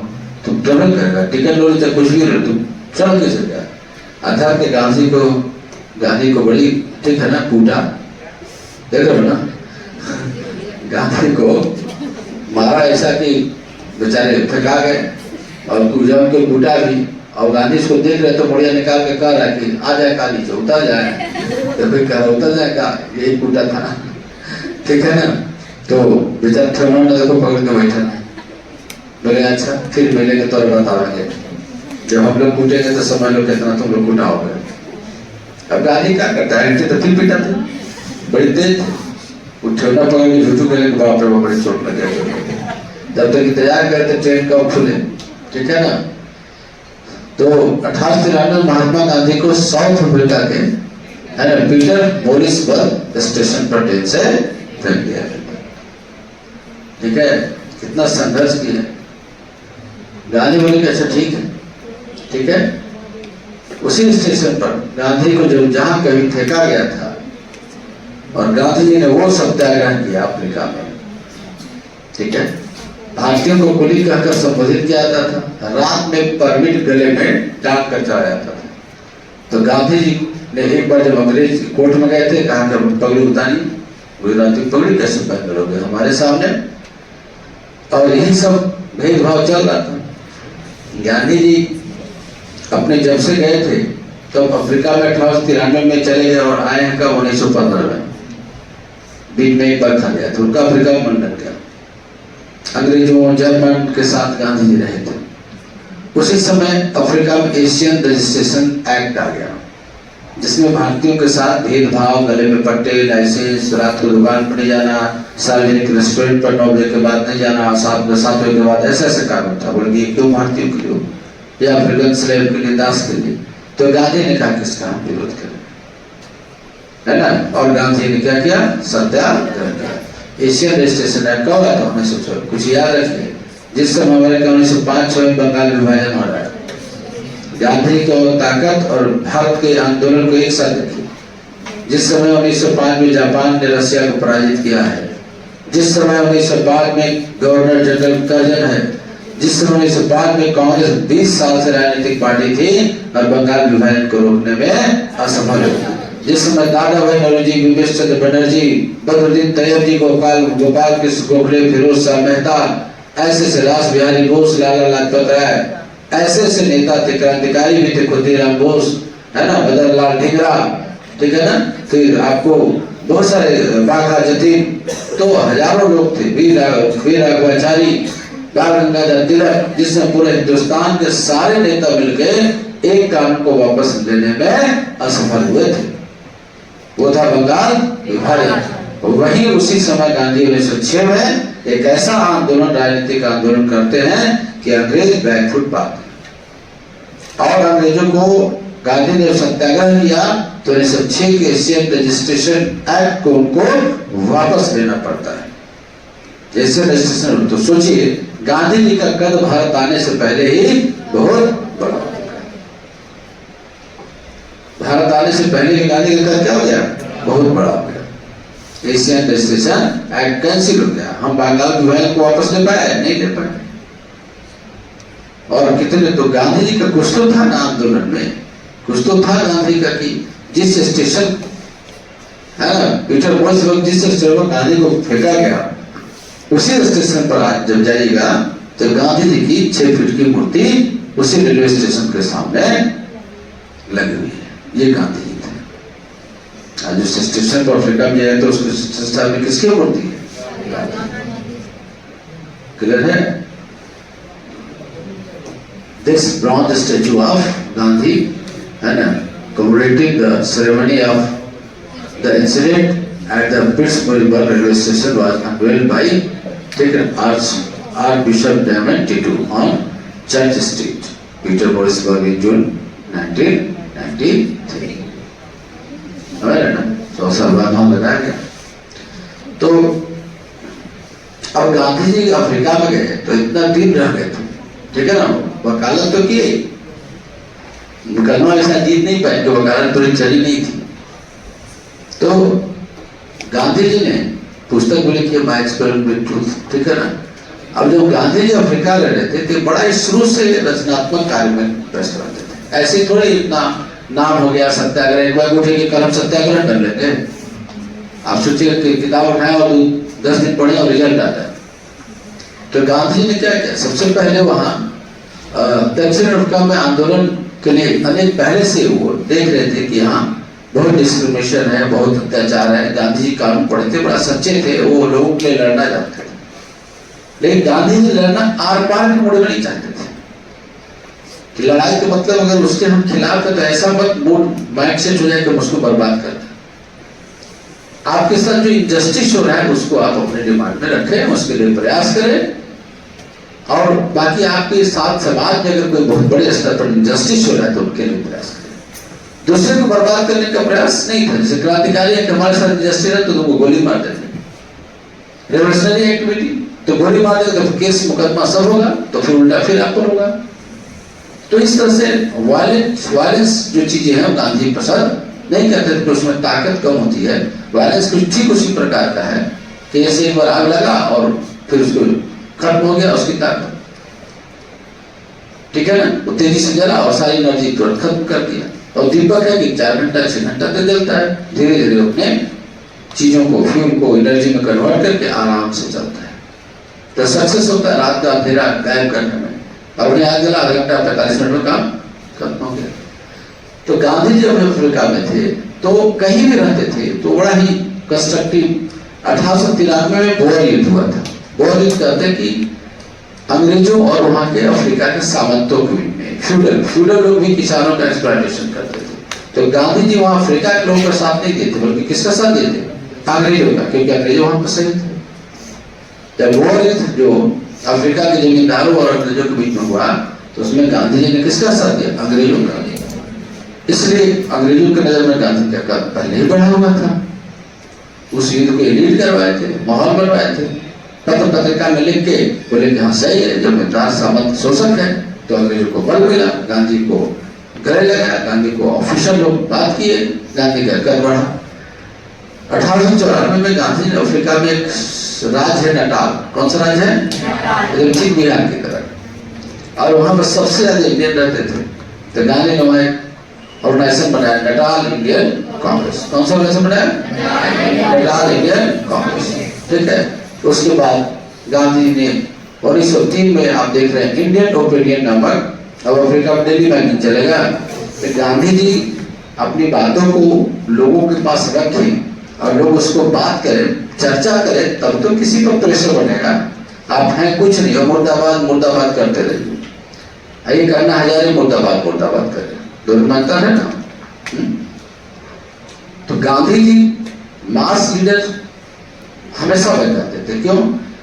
तुम ट्रेवल करेगा, टिकट लो चाहे कुछ भी लो, तुम चढ़ कैसे गया। अर्थात के गांधी को बड़ी, ठीक है ना, कूटा, देख रहे हो ना, गांधी को मारा ऐसा कि बेचारे फेंका गए, और जब को कूटा भी। और गांधी इसको देख रहे तो मुड़िया निकाल के कह रहा कि आ जाए काली से उतर जाए, तो फिर कह रहा उतर जाएगा, यही कूटा था, ठीक है ना। तो बेचारा थर्मन ने देखो पकड़ के बैठा, बोले अच्छा फिर मिलेंगे तो बताएंगे, जब हम लोग कूटेंगे तो समझ लो कितना तुम लोग कूटा हो गए। अब गांधी क्या करता है, तो फिर पीटा था, बड़ी तेज उठना पकड़ के झूठू करने के बाप रे बड़ी चोट लग गई। जब तक इंतजार करते ट्रेन कब खुले, ठीक है ना। तो 1893 महात्मा गांधी को साउथ अफ्रीका के, है ना, पीटर मोरिसबर्ग स्टेशन पर ट्रेन से फेंक दिया, ठीक है। कितना संघर्ष किया। गांधी बोले कि अच्छा ठीक है। उसी स्टेशन पर गांधी को जब जहां कभी फेंका गया था, और गांधी जी ने वो सत्याग्रह किया अफ्रीका में, ठीक है। भारतीयों को कुली कहकर संबोधित किया जाता था, रात में परमिट गले में टांग कर चढ़ाया जाता था। तो गांधी जी ने एक बार जब अंग्रेज कोर्ट में गए थे, कहा कि पगड़ी उतारी, गुजराती पगड़ी कैसे पहन लोगे हमारे सामने, और यही सब भेदभाव चल रहा था। गांधी जी अपने जब से गए थे तब तो अफ्रीका में 1893 में चले गए, और आए हैं कब 1915 में, बीच में एक बार खा गया था, उनका अफ्रीका में मन लग गया। अंग्रेजों जर्मन के साथ गांधी जी रहे थे। उसी समय अफ्रीका में एशियन रजिस्ट्रेशन एक्ट आ गया, जिसमें भारतीयों के साथ भेदभाव, गले में पट्टे, लाइसेंस, रात को दुकान पर नहीं जाना, सार्वजनिक रेस्टोरेंट पर 9 बजे के बाद नहीं जाना, 7 बजे के बाद, ऐसे कानून था। बोले क्यों भारतीयों के लिए या अफ्रीकन स्लेव के लिए, दास के लिए। तो गांधी ने कहा किसका हम विरोध करें, है ना। और गांधी ने क्या किया, सत्याग्रह किया। एशियन रजिस्ट्रेशन एक्ट कब आया था, 1916, कुछ याद रखिए। जिस समय हमारे 1905-6 में बंगाल विभाजन हो रहा है, गांधी को ताकत और भारत के आंदोलन को एक साथ देखिए। जिस समय 1905 में जापान ने रशिया को पराजित किया है, जिस समय 1905 में गवर्नर जनरल कर्जन है, जिस समय 1905 में कांग्रेस 20 साल से राजनीतिक पार्टी थी और बंगाल विभाजन को रोकने में असफल हुई। जिस समय दादा भाई नौरोजी, विवेश चंद्र बनर्जी, बद्रुद्दीन तैयब जी, गोपाल कृष्ण गोखले, फिरोज शाह मेहता, ऐसे रास बिहारी बोस, लाला लाजपत राय, ऐसे नेता थे। क्रांतिकारी भी थे, खुदीराम बोस, है ना, बदरलाल ढींगरा, ठीक है ना, फिर आपको बहुत सारे बाघा जतीन, तो हजारों लोग थे, वीर राघवाचारी, बाल गंगाधर तिलक, जिसने पूरे हिंदुस्तान के सारे नेता मिलकर एक कानून को वापस लेने में असफल हुए थे। वो था बंगाल विभाजन। वही उसी समय गांधी 1906 में एक ऐसा आंदोलन, राजनीतिक आंदोलन करते हैं कि अंग्रेज बैकफुट पाते और अंग्रेजों को गांधी ने सत्याग्रह किया तो 1906 के एशियन रजिस्ट्रेशन एक्ट को उनको वापस लेना पड़ता है। जैसे रजिस्ट्रेशन, तो सोचिए गांधी जी का कद भारत आने से पहले ही बहुत बड़ा, भारत आने से पहले ही गांधी का कद क्या हो गया, बहुत बड़ा हो गया। एशियन रजिस्ट्रेशन एक्ट कैंसिल हो गया। हम बंगाल विभाजन को वापस ले पाए, नहीं ले पाए। और कितने तो गांधी जी का कुछ तो था ना आंदोलन में, कुछ तो था गांधी का कि जिस स्टेशन है ना पीटरबर्ग, जिस स्टेशन पर गांधी को फेंका गया, उसी स्टेशन पर आज जब जाइएगा तो गांधी जी की 6 फीट की मूर्ति उसी रेलवे स्टेशन के सामने लगी हुई है। ये गांधी जी थे। आज उस स्टेशन पर अफ्रीका में जाए तो उसके स्टेशन में किसकी मूर्ति है, क्लियर है? This bronze statue of Gandhi, and commemorating the ceremony of the incident at the Pittsburgh railway station was unveiled by Archbishop Desmond Tutu on Church Street, Petersburg in June 1993। ना 100 साल बाद हम बताया गया। तो अब गांधी जी अफ्रीका में गए तो इतना दिन रह गए थे, ठीक है ना, वकालत तो की, मुकदमा ऐसा जीत नहीं पाए कि वकालत पूरी चली नहीं थी। तो गांधी जी ने पुस्तक भी लिखी, माय एक्सपेरिमेंट विद ट्रूथ, ठीक है ना। अब जब गांधी जी अफ्रीका गए थे तो बड़ा शुरू से रचनात्मक कार्य में व्यस्त रहते थे। ऐसे थोड़ी इतना नाम हो गया सत्याग्रह, एक बार उठे कि कलम सत्याग्रह कर लेते। आप सोचिए कि किताब उठाए और 10 दिन पढ़े और रिजल्ट आता है। तो गांधी जी ने क्या किया, सबसे पहले वहां दक्षिण अफ्रीका में आंदोलन के लिए अनेक पहले से वो देख रहे थे कि हाँ बहुत डिस्क्रिमिनेशन है, बहुत अत्याचार है। गांधी जी कानून पढ़े थे, बड़ा सच्चे थे, वो लोगों के लिए लड़ना चाहते थे। लेकिन गांधी जी लड़ना आर पार के मोड़ में नहीं चाहते थे कि लड़ाई के मतलब अगर उसके हम खिलाफ है तो ऐसा मत मूड माइंड सेट हो जाए कि उसको बर्बाद कर दें। आपके साथ जो इनजस्टिस हो रहा है उसको आप अपने दिमाग में रखें, उसके लिए प्रयास करें। और बाकी आपके साथ समाज में अगर कोई बहुत बड़े स्तर पर इनजस्टिस हो रहा है तो उनके लिए प्रयास करें। दूसरे को बर्बाद करने का प्रयास नहीं था। जैसे क्रांतिकारी है कि हमारे साथ इनजस्टिस है तो तुमको गोली मार देते। रेवोल्यूशनरी एक्टिविटी तो गोली मार देगा तो केस मुकदमा सब होगा, तो फिर उल्टा फिर आप पर होगा। तो इस तरह से वायलेंस जो चीजें हैं गांधी पसंद नहीं करते थे, उसमें ताकत कम होती है। वायलेंस कुछ ठीक उसी प्रकार का है कि जैसे एक बार आग लगा और फिर उसको खत्म हो गया उसकी ताकत, ठीक है ना, वो तेजी से जला और सारी एनर्जी तुरंत खत्म कर दिया। और दीपक है कि 4 घंटा 6 घंटा तक जलता है, धीरे धीरे अपने चीजों को फ्यूल को एनर्जी में कन्वर्ट करके आराम से चलता है। तो सक्सेस होता है रात का अंधेरा गायब करने में। और उन्हें आग जला, आधा घंटा 45 मिनट में काम खत्म हो गया। तो गांधी जब अफ्रीका में थे तो कहीं भी रहते थे तो बड़ा ही कंस्ट्रक्टिव। 1893 में बोअर युद्ध हुआ था। बोअर युद्ध कहते कि अंग्रेजों और वहां के अफ्रीका के सामंतों के बीच में फ्यूडल लोग भी किसानों का एक्सप्लॉयटेशन करते थे। तो गांधी जी वहां अफ्रीका के लोगों का साथ नहीं देते, बल्कि किसका साथ देते, अंग्रेजों का, क्योंकि अंग्रेज वहां पर सही थे। जब बोअर युद्ध जो अफ्रीका के जमींदारों और अंग्रेजों के बीच में हुआ तो उसमें गांधी जी ने किसका साथ दिया, अंग्रेजों का। इसलिए अंग्रेजों की नजर में गांधी का कद पहले ही बढ़ा हुआ था। उस युद्ध को लीड करवाए थे, माहौल बनवाए थे। पत्र पत्रिका में लिख के बोले कि हाँ सही है, जमींदार सामंत शोषक है। तो अंग्रेजों को बल मिला, गांधी को गले लगाया, गांधी को ऑफिशियल लोग बात किए, गांधी का कद बढ़ा। 1894 में गांधी ने अफ्रीका में एक राज्य है नटाल, कौन सा राज्य है, ठीक बिहार की तरह, और वहां पर सबसे ज्यादा इंडियन रहते थे। तो गांधी ने वहां ऑर्गेनाइजेशन बनाया नेटाल इंडियन कांग्रेस। कौन सा ऑर्गेनाइजेशन बनाया? Natal Indian Congress. ठीक है। उसके बाद गांधी जी ने 1903 में आप देख रहे हैं इंडियन ओपिनियन नामक, अब अफ्रीका में डेली मैगजीन चलेगा, तो गांधी जी अपनी बातों को लोगों के पास रखें और लोग उसको बात करें, चर्चा करें, तब तो किसी पर प्रेशर बनेगा। आप हैं कुछ नहीं, मुर्दाबाद मुर्दाबाद करते रहिए, ये करना हजारे मुर्दाबाद मुर्दाबाद करें, दोनों मानता है ना। तो गांधी जी मास लीडर हमेशा बन जाते थे। क्यों?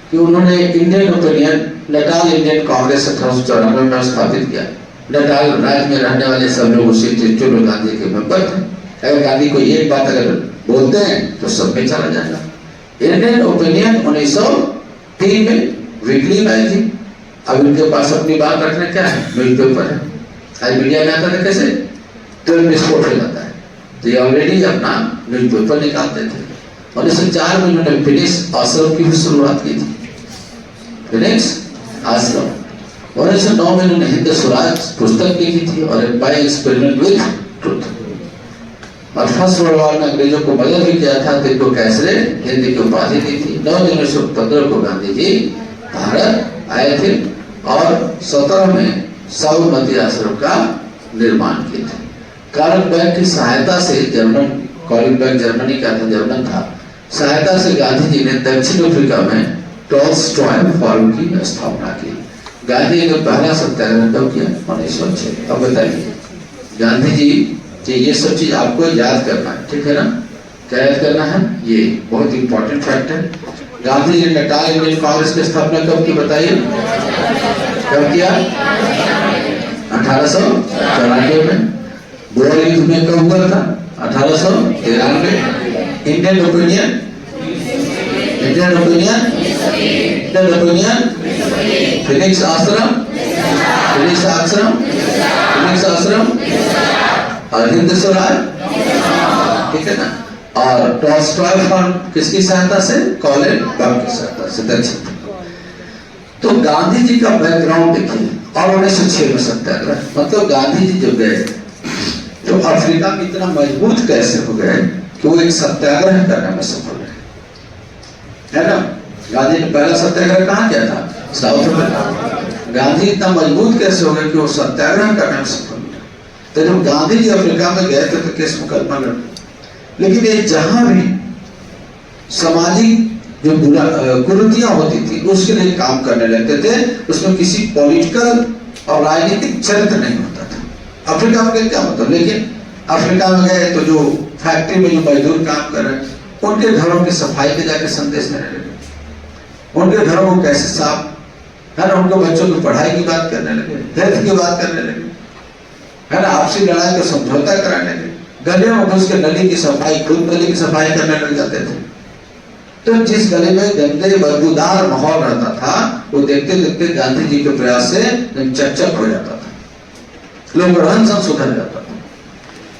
कि उन्होंने Indian opinion Natal Indian Congress 1894 में स्थापित किया। नेटाल राज्य में रहने वाले सब लोग उसी चुनो गांधी के मेंबर थे। अगर गांधी को एक बात अगर बोलते हैं तो सब में चला जाएगा। इंडियन ओपिनियन 1903 में वीकली मैगजीन, अब इनके पास अपनी बात रखने क्या है? न्यूज़पेपर है। आज मीडिया में आता है कैसे? तुरंत विस्फोट हो जाता है, तो ये ऑलरेडी अपना न्यूज़पेपर निकालते थे। 1904 में उन्होंने फिनिक्स आश्रम की भी शुरुआत की थी, फिनिक्स आश्रम। 1909 में उन्होंने हिंद स्वराज पुस्तक लिखी थी और बाय एक्सपेरिमेंट विद ट्रुथ। और फर्स्ट वर्ल्ड वॉर में अंग्रेजों को मदद भी किया था, तो इनको कैसरे हिंदी की उपाधि दी थी। 9 जनवरी 1915 को गांधी जी भारत आए थे और 17 में साबरमती आश्रम का निर्माण किए थे। कार्ल बैंक की सहायता से, जर्मन कार्ल बैंक जर्मनी का था, जर्मन था, सहायता से गांधी जी ने दक्षिण अफ्रीका में टॉलस्टॉय फॉर्म की स्थापना की। गांधी जी ने पहला सत्याग्रह कब किया? 1906। अब बताइए, गांधी जी ये सब चीज आपको याद करना है, ठीक है ना? क्या याद करना है? ये बहुत इंपॉर्टेंट फैक्ट है। गांधी जी ने नेटाल इंडियन कांग्रेस की स्थापना कब की? बताइए, कब किया? 1894 में। बोअर युद्ध में कब हुआ था? 1893। Indian opinion, Indian opinion, Indian opinion, Phoenix आश्रम, फिनिक्स आश्रम, फिनिक्स आश्रम और हिंद स्वराज, ठीक है ना? और टॉलस्टॉय फॉर्म किसकी सहायता से? कॉलेज बैंक की सहायता से, दक्षिण। तो गांधी जी का बैकग्राउंड देखिए। और 1906 में सत्याग्रह, मतलब गांधी जी जो गए तो अफ्रीका में इतना मजबूत कैसे हो गए कि वो एक सत्याग्रह करने में सफल है ना? गांधी ने पहला सत्याग्रह कहाँ किया था? South Africa. गांधी इतना मजबूत कैसे हो गए कि वो सत्याग्रह करने में सफल हुए? तो जब गांधी जी अफ्रीका में गए थे तो केस मुकदमा लड़, लेकिन ये जहां भी सामाजिक जो कुरीतियां होती थी उसके लिए काम करने लगते थे, उसमें किसी पॉलिटिकल और राजनीतिक चरित्र नहीं होता था। अफ्रीका में क्या मतलब? लेकिन अफ्रीका में गए तो जो फैक्ट्री में जो मजदूर काम कर रहे हैं उनके घरों की सफाई के जाकर संदेश देने लगे, उनके घरों को कैसे साफ है ना, उनको बच्चों की पढ़ाई की बात करने लगे, हेल्थ की बात करने लगे, है ना, आपसी लड़ाई का समझौता कराने लगे। गले में घुस के नली की सफाई, खुद नली की सफाई करने लग जाते थे। तो जिस गले में गंदे बदबूदार माहौल रहता था वो देखते देखते गांधी जी के प्रयास से चकचक हो जाता था, लोगों का रहन सहन सुधर जाता था।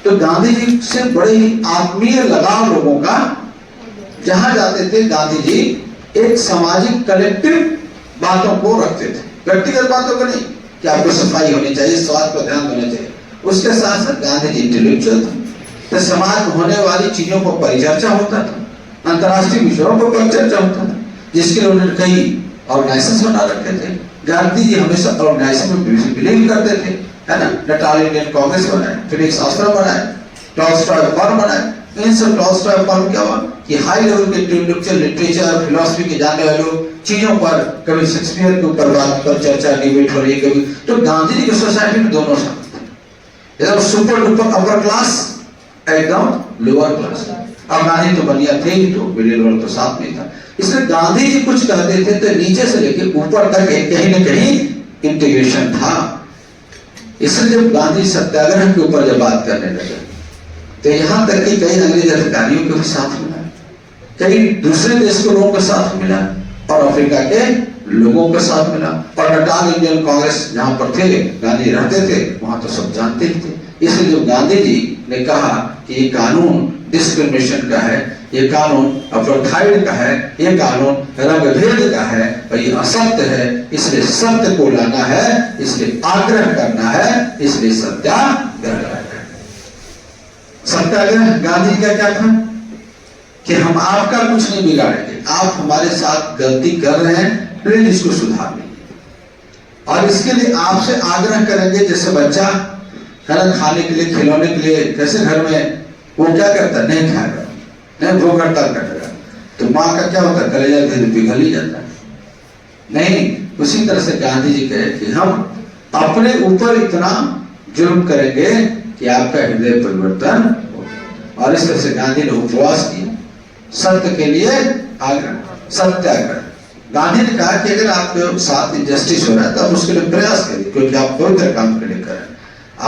तो गांधी जी से बड़े ही आत्मीय लगाव लोगों का, जहां जाते थे गांधी जी एक सामाजिक कलेक्टिव बातों को रखते थे, व्यक्तिगत बातों को नहीं कि आपको सफाई होनी चाहिए, स्वास्थ्य पर ध्यान देना चाहिए। उसके साथ साथ गांधी जी इंटेलेक्चुअल थे, तो समाज में होने वाली चीजों पर परिचर्चा होता था, अंतर्राष्ट्रीय विषयों पर परिचर्चा होता था, जिसके लिए उन्होंने कई ऑर्गेनाइजेशन बना रखे थे। गांधी जी हमेशा ऑर्गेनाइजेशन में बिलीव करते थे, है ना? नेटाल इंडियन कांग्रेस बनाए, फिनिक्स आश्रम बनाए, टॉलस्टॉय फॉर्म बनाए। इन सब टॉलस्टॉय फॉर्म क्या हुआ कि हाई लेवल के इंटेलेक्चुअल, लिटरेचर, फिलॉसफी के जानने वालों चीजों पर, कभी शेक्सपियर के ऊपर बात पर चर्चा, डिबेट हो रही है कभी। तो गांधी जी की सोसाइटी में दोनों शामिल थे, एकदम सुपर डुपर अपर क्लास, एकदम लोअर क्लास। अब गांधी तो बनिया थे ही, तो मिडिल वर्ग तो साथ में था। इसलिए गांधी जी कुछ कहते थे तो नीचे से लेकर ऊपर तक कहीं न कहीं इंटीग्रेशन था। इसलिए जब गांधी सत्याग्रह के ऊपर जब बात करने लगे तो यहाँ तक कि कई अंग्रेज अधिकारियों के भी साथ मिला, कई दूसरे देश के लोगों के साथ मिला और अफ्रीका के लोगों के साथ मिला। और नेटाल इंडियन कांग्रेस जहां पर थे, गांधी रहते थे, वहां तो सब जानते ही थे। इसलिए जो गांधी जी ने कहा कि ये कानून डिस्क्रिमिनेशन का है, ये कानून अपार्थाइड का है, ये कानून रंगभेद का है और ये असत्य है, इसलिए सत्य को लाना है, इसलिए आग्रह करना है, इसलिए सत्याग्रह करना है। सत्याग्रह गांधी का क्या था कि हम आपका कुछ नहीं बिगाड़ेंगे, आप हमारे साथ गलती कर रहे हैं प्लीज इसको सुधार लीजिए, और इसके लिए आपसे आग्रह करेंगे। जैसे बच्चा है ना, खाने के लिए खिलौने के लिए कैसे घर में वो क्या करता है, नहीं खाएगा, नहीं भूख हड़ताल करेगा, तो माँ का क्या होता है, कलेजा धीरे पिघल ही जाता है। नहीं, उसी तरह से गांधी जी कहे कि हम अपने ऊपर इतना जुर्म करेंगे कि आपका हृदय परिवर्तन हो। और इस तरह से गांधी ने उपवास किया सत्य के लिए आग्रह, सत्याग्रह। गांधी ने कहा कि अगर आपके साथ इनजस्टिस हो रहा है तो आप उसके लिए प्रयास करिए, क्योंकि आप पवित्र काम के लिए कर रहे हैं।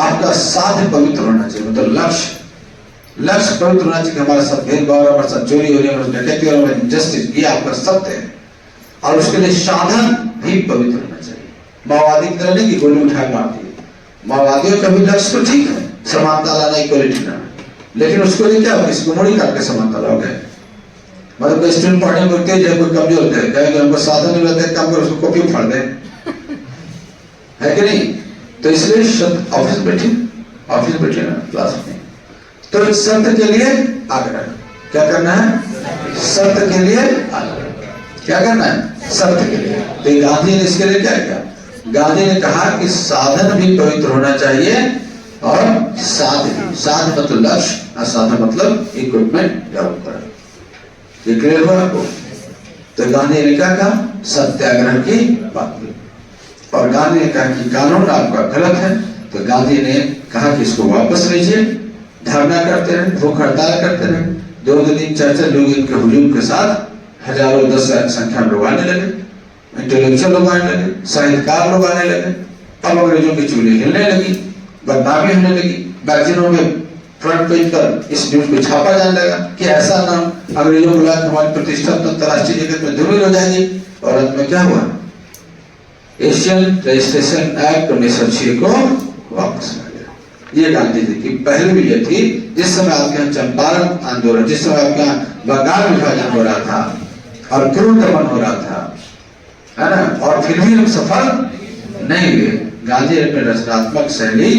आपका साध्य पवित्र होना चाहिए, मतलब लक्ष्य पवित्र होना चाहिए कि हमारे साथ भेदभाव, हमारे साथ चोरी हो रही है, हमारे डकैती हो रही है, इनजस्टिस, ये आपका सत्य है। और उसके लिए साधन भी पवित्र होना चाहिए। माओवादी की तरह नहीं कि गोली उठा मार दी। माओवादियों का भी लक्ष्य तो ठीक है, समानता लाना, इक्वलिटी लाना, लेकिन उसको लिए क्या होगा, इसको मोड़ी काट के समानता लाओगे। मतलब कोई स्टूडेंट पढ़ने में तेज है, कोई कमजोर होते हैं, कहेंगे हमको साधन नहीं रहते, काम करो, उसको कॉपी फाड़ दे, है कि नहीं। तो इसलिए ऑफिस बैठे ना क्लास में, तो सत्य के लिए आग्रह क्या करना है, सत्य के लिए आग्रह क्या करना है, सत्य के लिए। तो गांधी ने इसके लिए क्या किया, गांधी ने कहा कि साधन भी पवित्र होना चाहिए, और साध मतलब लक्ष्य, और साधन मतलब इक्विपमेंट या उपकरण। ये क्लियर हुआ आपको। तो गांधी ने क्या कहा, सत्याग्रह की बात की, और गांधी ने कहा कि कानून आपका गलत है, तो गांधी ने कहा कि इसको वापस लीजिए। धरना करते रहे, भूख हड़ताल करते रहे, 2 दिन 4 लोग इनके हुजूम के साथ हजारों 10,000 की संख्या में लोग आने लगे, इंटेलेक्चुअल लोग आने लगे, साहित्यकार लोग आने लगे। अब अंग्रेजों की चूल्हे हिलने लगी, बदनामी होने लगी, मैगजीनों में फ्रंट पेज पर इस न्यूज को छापा जाने लगा कि ऐसा नाम अंग्रेजों को लगा हमारी प्रतिष्ठा अंतरराष्ट्रीय जगत में धूमिल हो जाएगी। और अंत में क्या हुआ, एशियन रजिस्ट्रेशन एक्ट 1906 को वापस आ गया। ये गांधी जी की पहली विजय थी। जिस समय आपके यहाँ चंपारण आंदोलन, जिस समय आपके यहाँ बंगाल विभाजन हो रहा था और क्रूर दमन हो रहा था, है ना, और फिर भी हम सफल नहीं हुए। गांधी ने अपने रचनात्मक शैली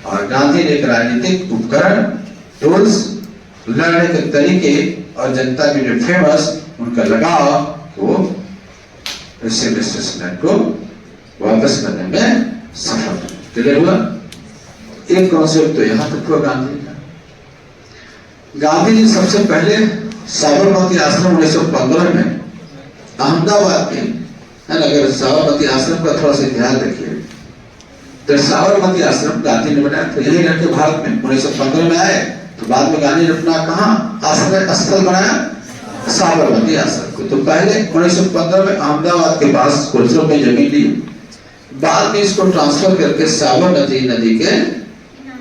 और गांधी ने एक राजनीतिक उपकरण, टूल्स, लड़ने के तरीके और जनता के जो फेमस उनका लगाव, वो रजिस्ट्रेशन एक्ट को वापस करने में सफल। क्लियर हुआ। एक कॉन्सेप्ट तो यहां तक हुआ गांधी का। गांधी जी सबसे पहले साबरमती आश्रम 1915 में अहमदाबाद के, है ना, अगर साबरमती आश्रम का थोड़ा सा ध्यान रखिए, तो साबरमती आश्रम गांधी ने बनाया था यही रह के भारत में 1915 में आए, तो बाद में गांधी ने अपना कहाँ आश्रय स्थल बनाया, साबरमती आश्रम को। तो पहले 1915 में अहमदाबाद के पास कोलसो में जमीन ली, बाद में इसको ट्रांसफर करके साबरमती नदी के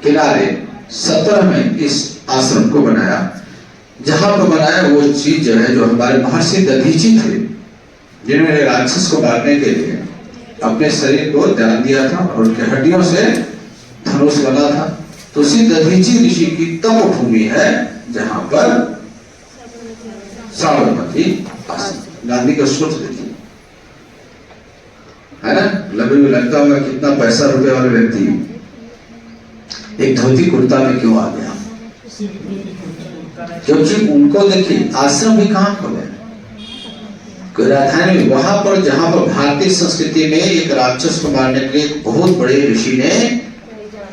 किनारे 17 में इस आश्रम को बनाया। जहां पर बनाया वो चीज जो है, जो हमारे महर्षि दधीची थे, जिन्होंने राक्षस को मारने के लिए अपने शरीर को दान दिया था और उनके हड्डियों से धनुष बना था। तो उसी दधीची ऋषि की तप भूमि है जहां पर साबरमती आश्रम। गांधी का सोच देखिए, है ना, लगता होगा कितना पैसा रुपए वाले व्यक्ति एक धोती कुर्ता में क्यों आ गया, क्योंकि उनको देखिए आश्रम भी कहां खोले, राजधानी में, वहां पर जहां पर भारतीय संस्कृति में एक राक्षस को मारने के लिए बहुत बड़े ऋषि ने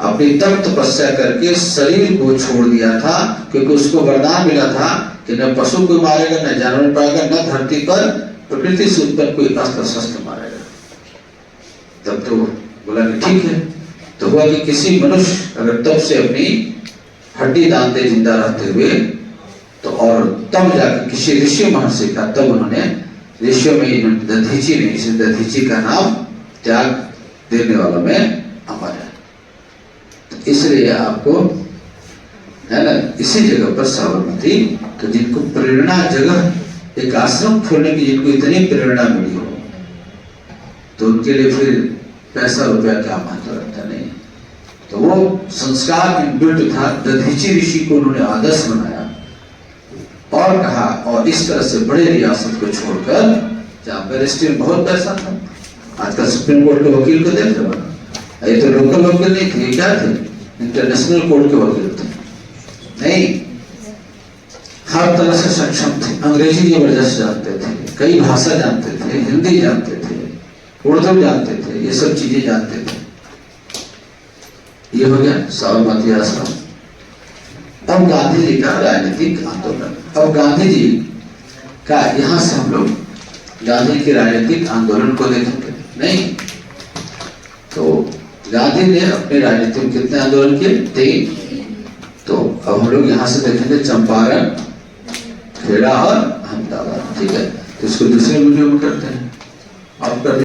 अपनी तप तपस्या करके शरीर को छोड़ दिया था, क्योंकि उसको वरदान मिला था कि न पशु को मारेगा, न जानवर पाएगा, न धरती पर प्रकृति से उत्पन्न कोई अस्त्र शस्त्र मारेगा। तब तो बोला कि ठीक है। तो हुआ कि किसी मनुष्य अगर तब से अपनी हड्डी दान दे जिंदा रहते हुए, तो और तब जाकर किसी ऋषि महर्षि का, तब उन्होंने ऋषियों में दधीची ने, इसे दधीची का नाम त्याग देने वालों में अमर है। तो इसलिए आपको, है ना, इसी जगह पर साबरमती, तो जिनको प्रेरणा जगह, एक आश्रम खोलने की जिनको इतनी प्रेरणा मिली हो, तो उनके लिए फिर पैसा रुपया क्या महत्व रखता नहीं। तो वो संस्कार इनबिल्ट था। दधीची ऋषि को उन्होंने आदर्श बनाया और कहा, और इस तरह से बड़े रियासत को छोड़कर, जहाँ बैरिस्टर बहुत पैसा था, आजकल सुप्रीम कोर्ट के वकील को देख रहे, ये तो लोकल वकील नहीं थे, क्या थे, इंटरनेशनल कोर्ट के वकील थे, नहीं, हर तरह से सक्षम थे। अंग्रेजी जबरदस्त जानते थे, कई भाषा जानते थे, हिंदी जानते थे, उर्दू जानते थे, ये सब चीजें जानते थे। ये हो गया साबरमती आश्रम। अब गांधी जी का राजनीतिक आंदोलन। अब गांधी जी का यहां से हम लोग गांधी के राजनीतिक आंदोलन को देखेंगे नहीं, तो गांधी ने अपने राजनीति में कितने आंदोलन किए? 3। तो अब हम लोग यहां से देखेंगे चंपारण, खेड़ा और अहमदाबाद। ठीक है, तो इसको दूसरे वीडियो में करते हैं। आप कर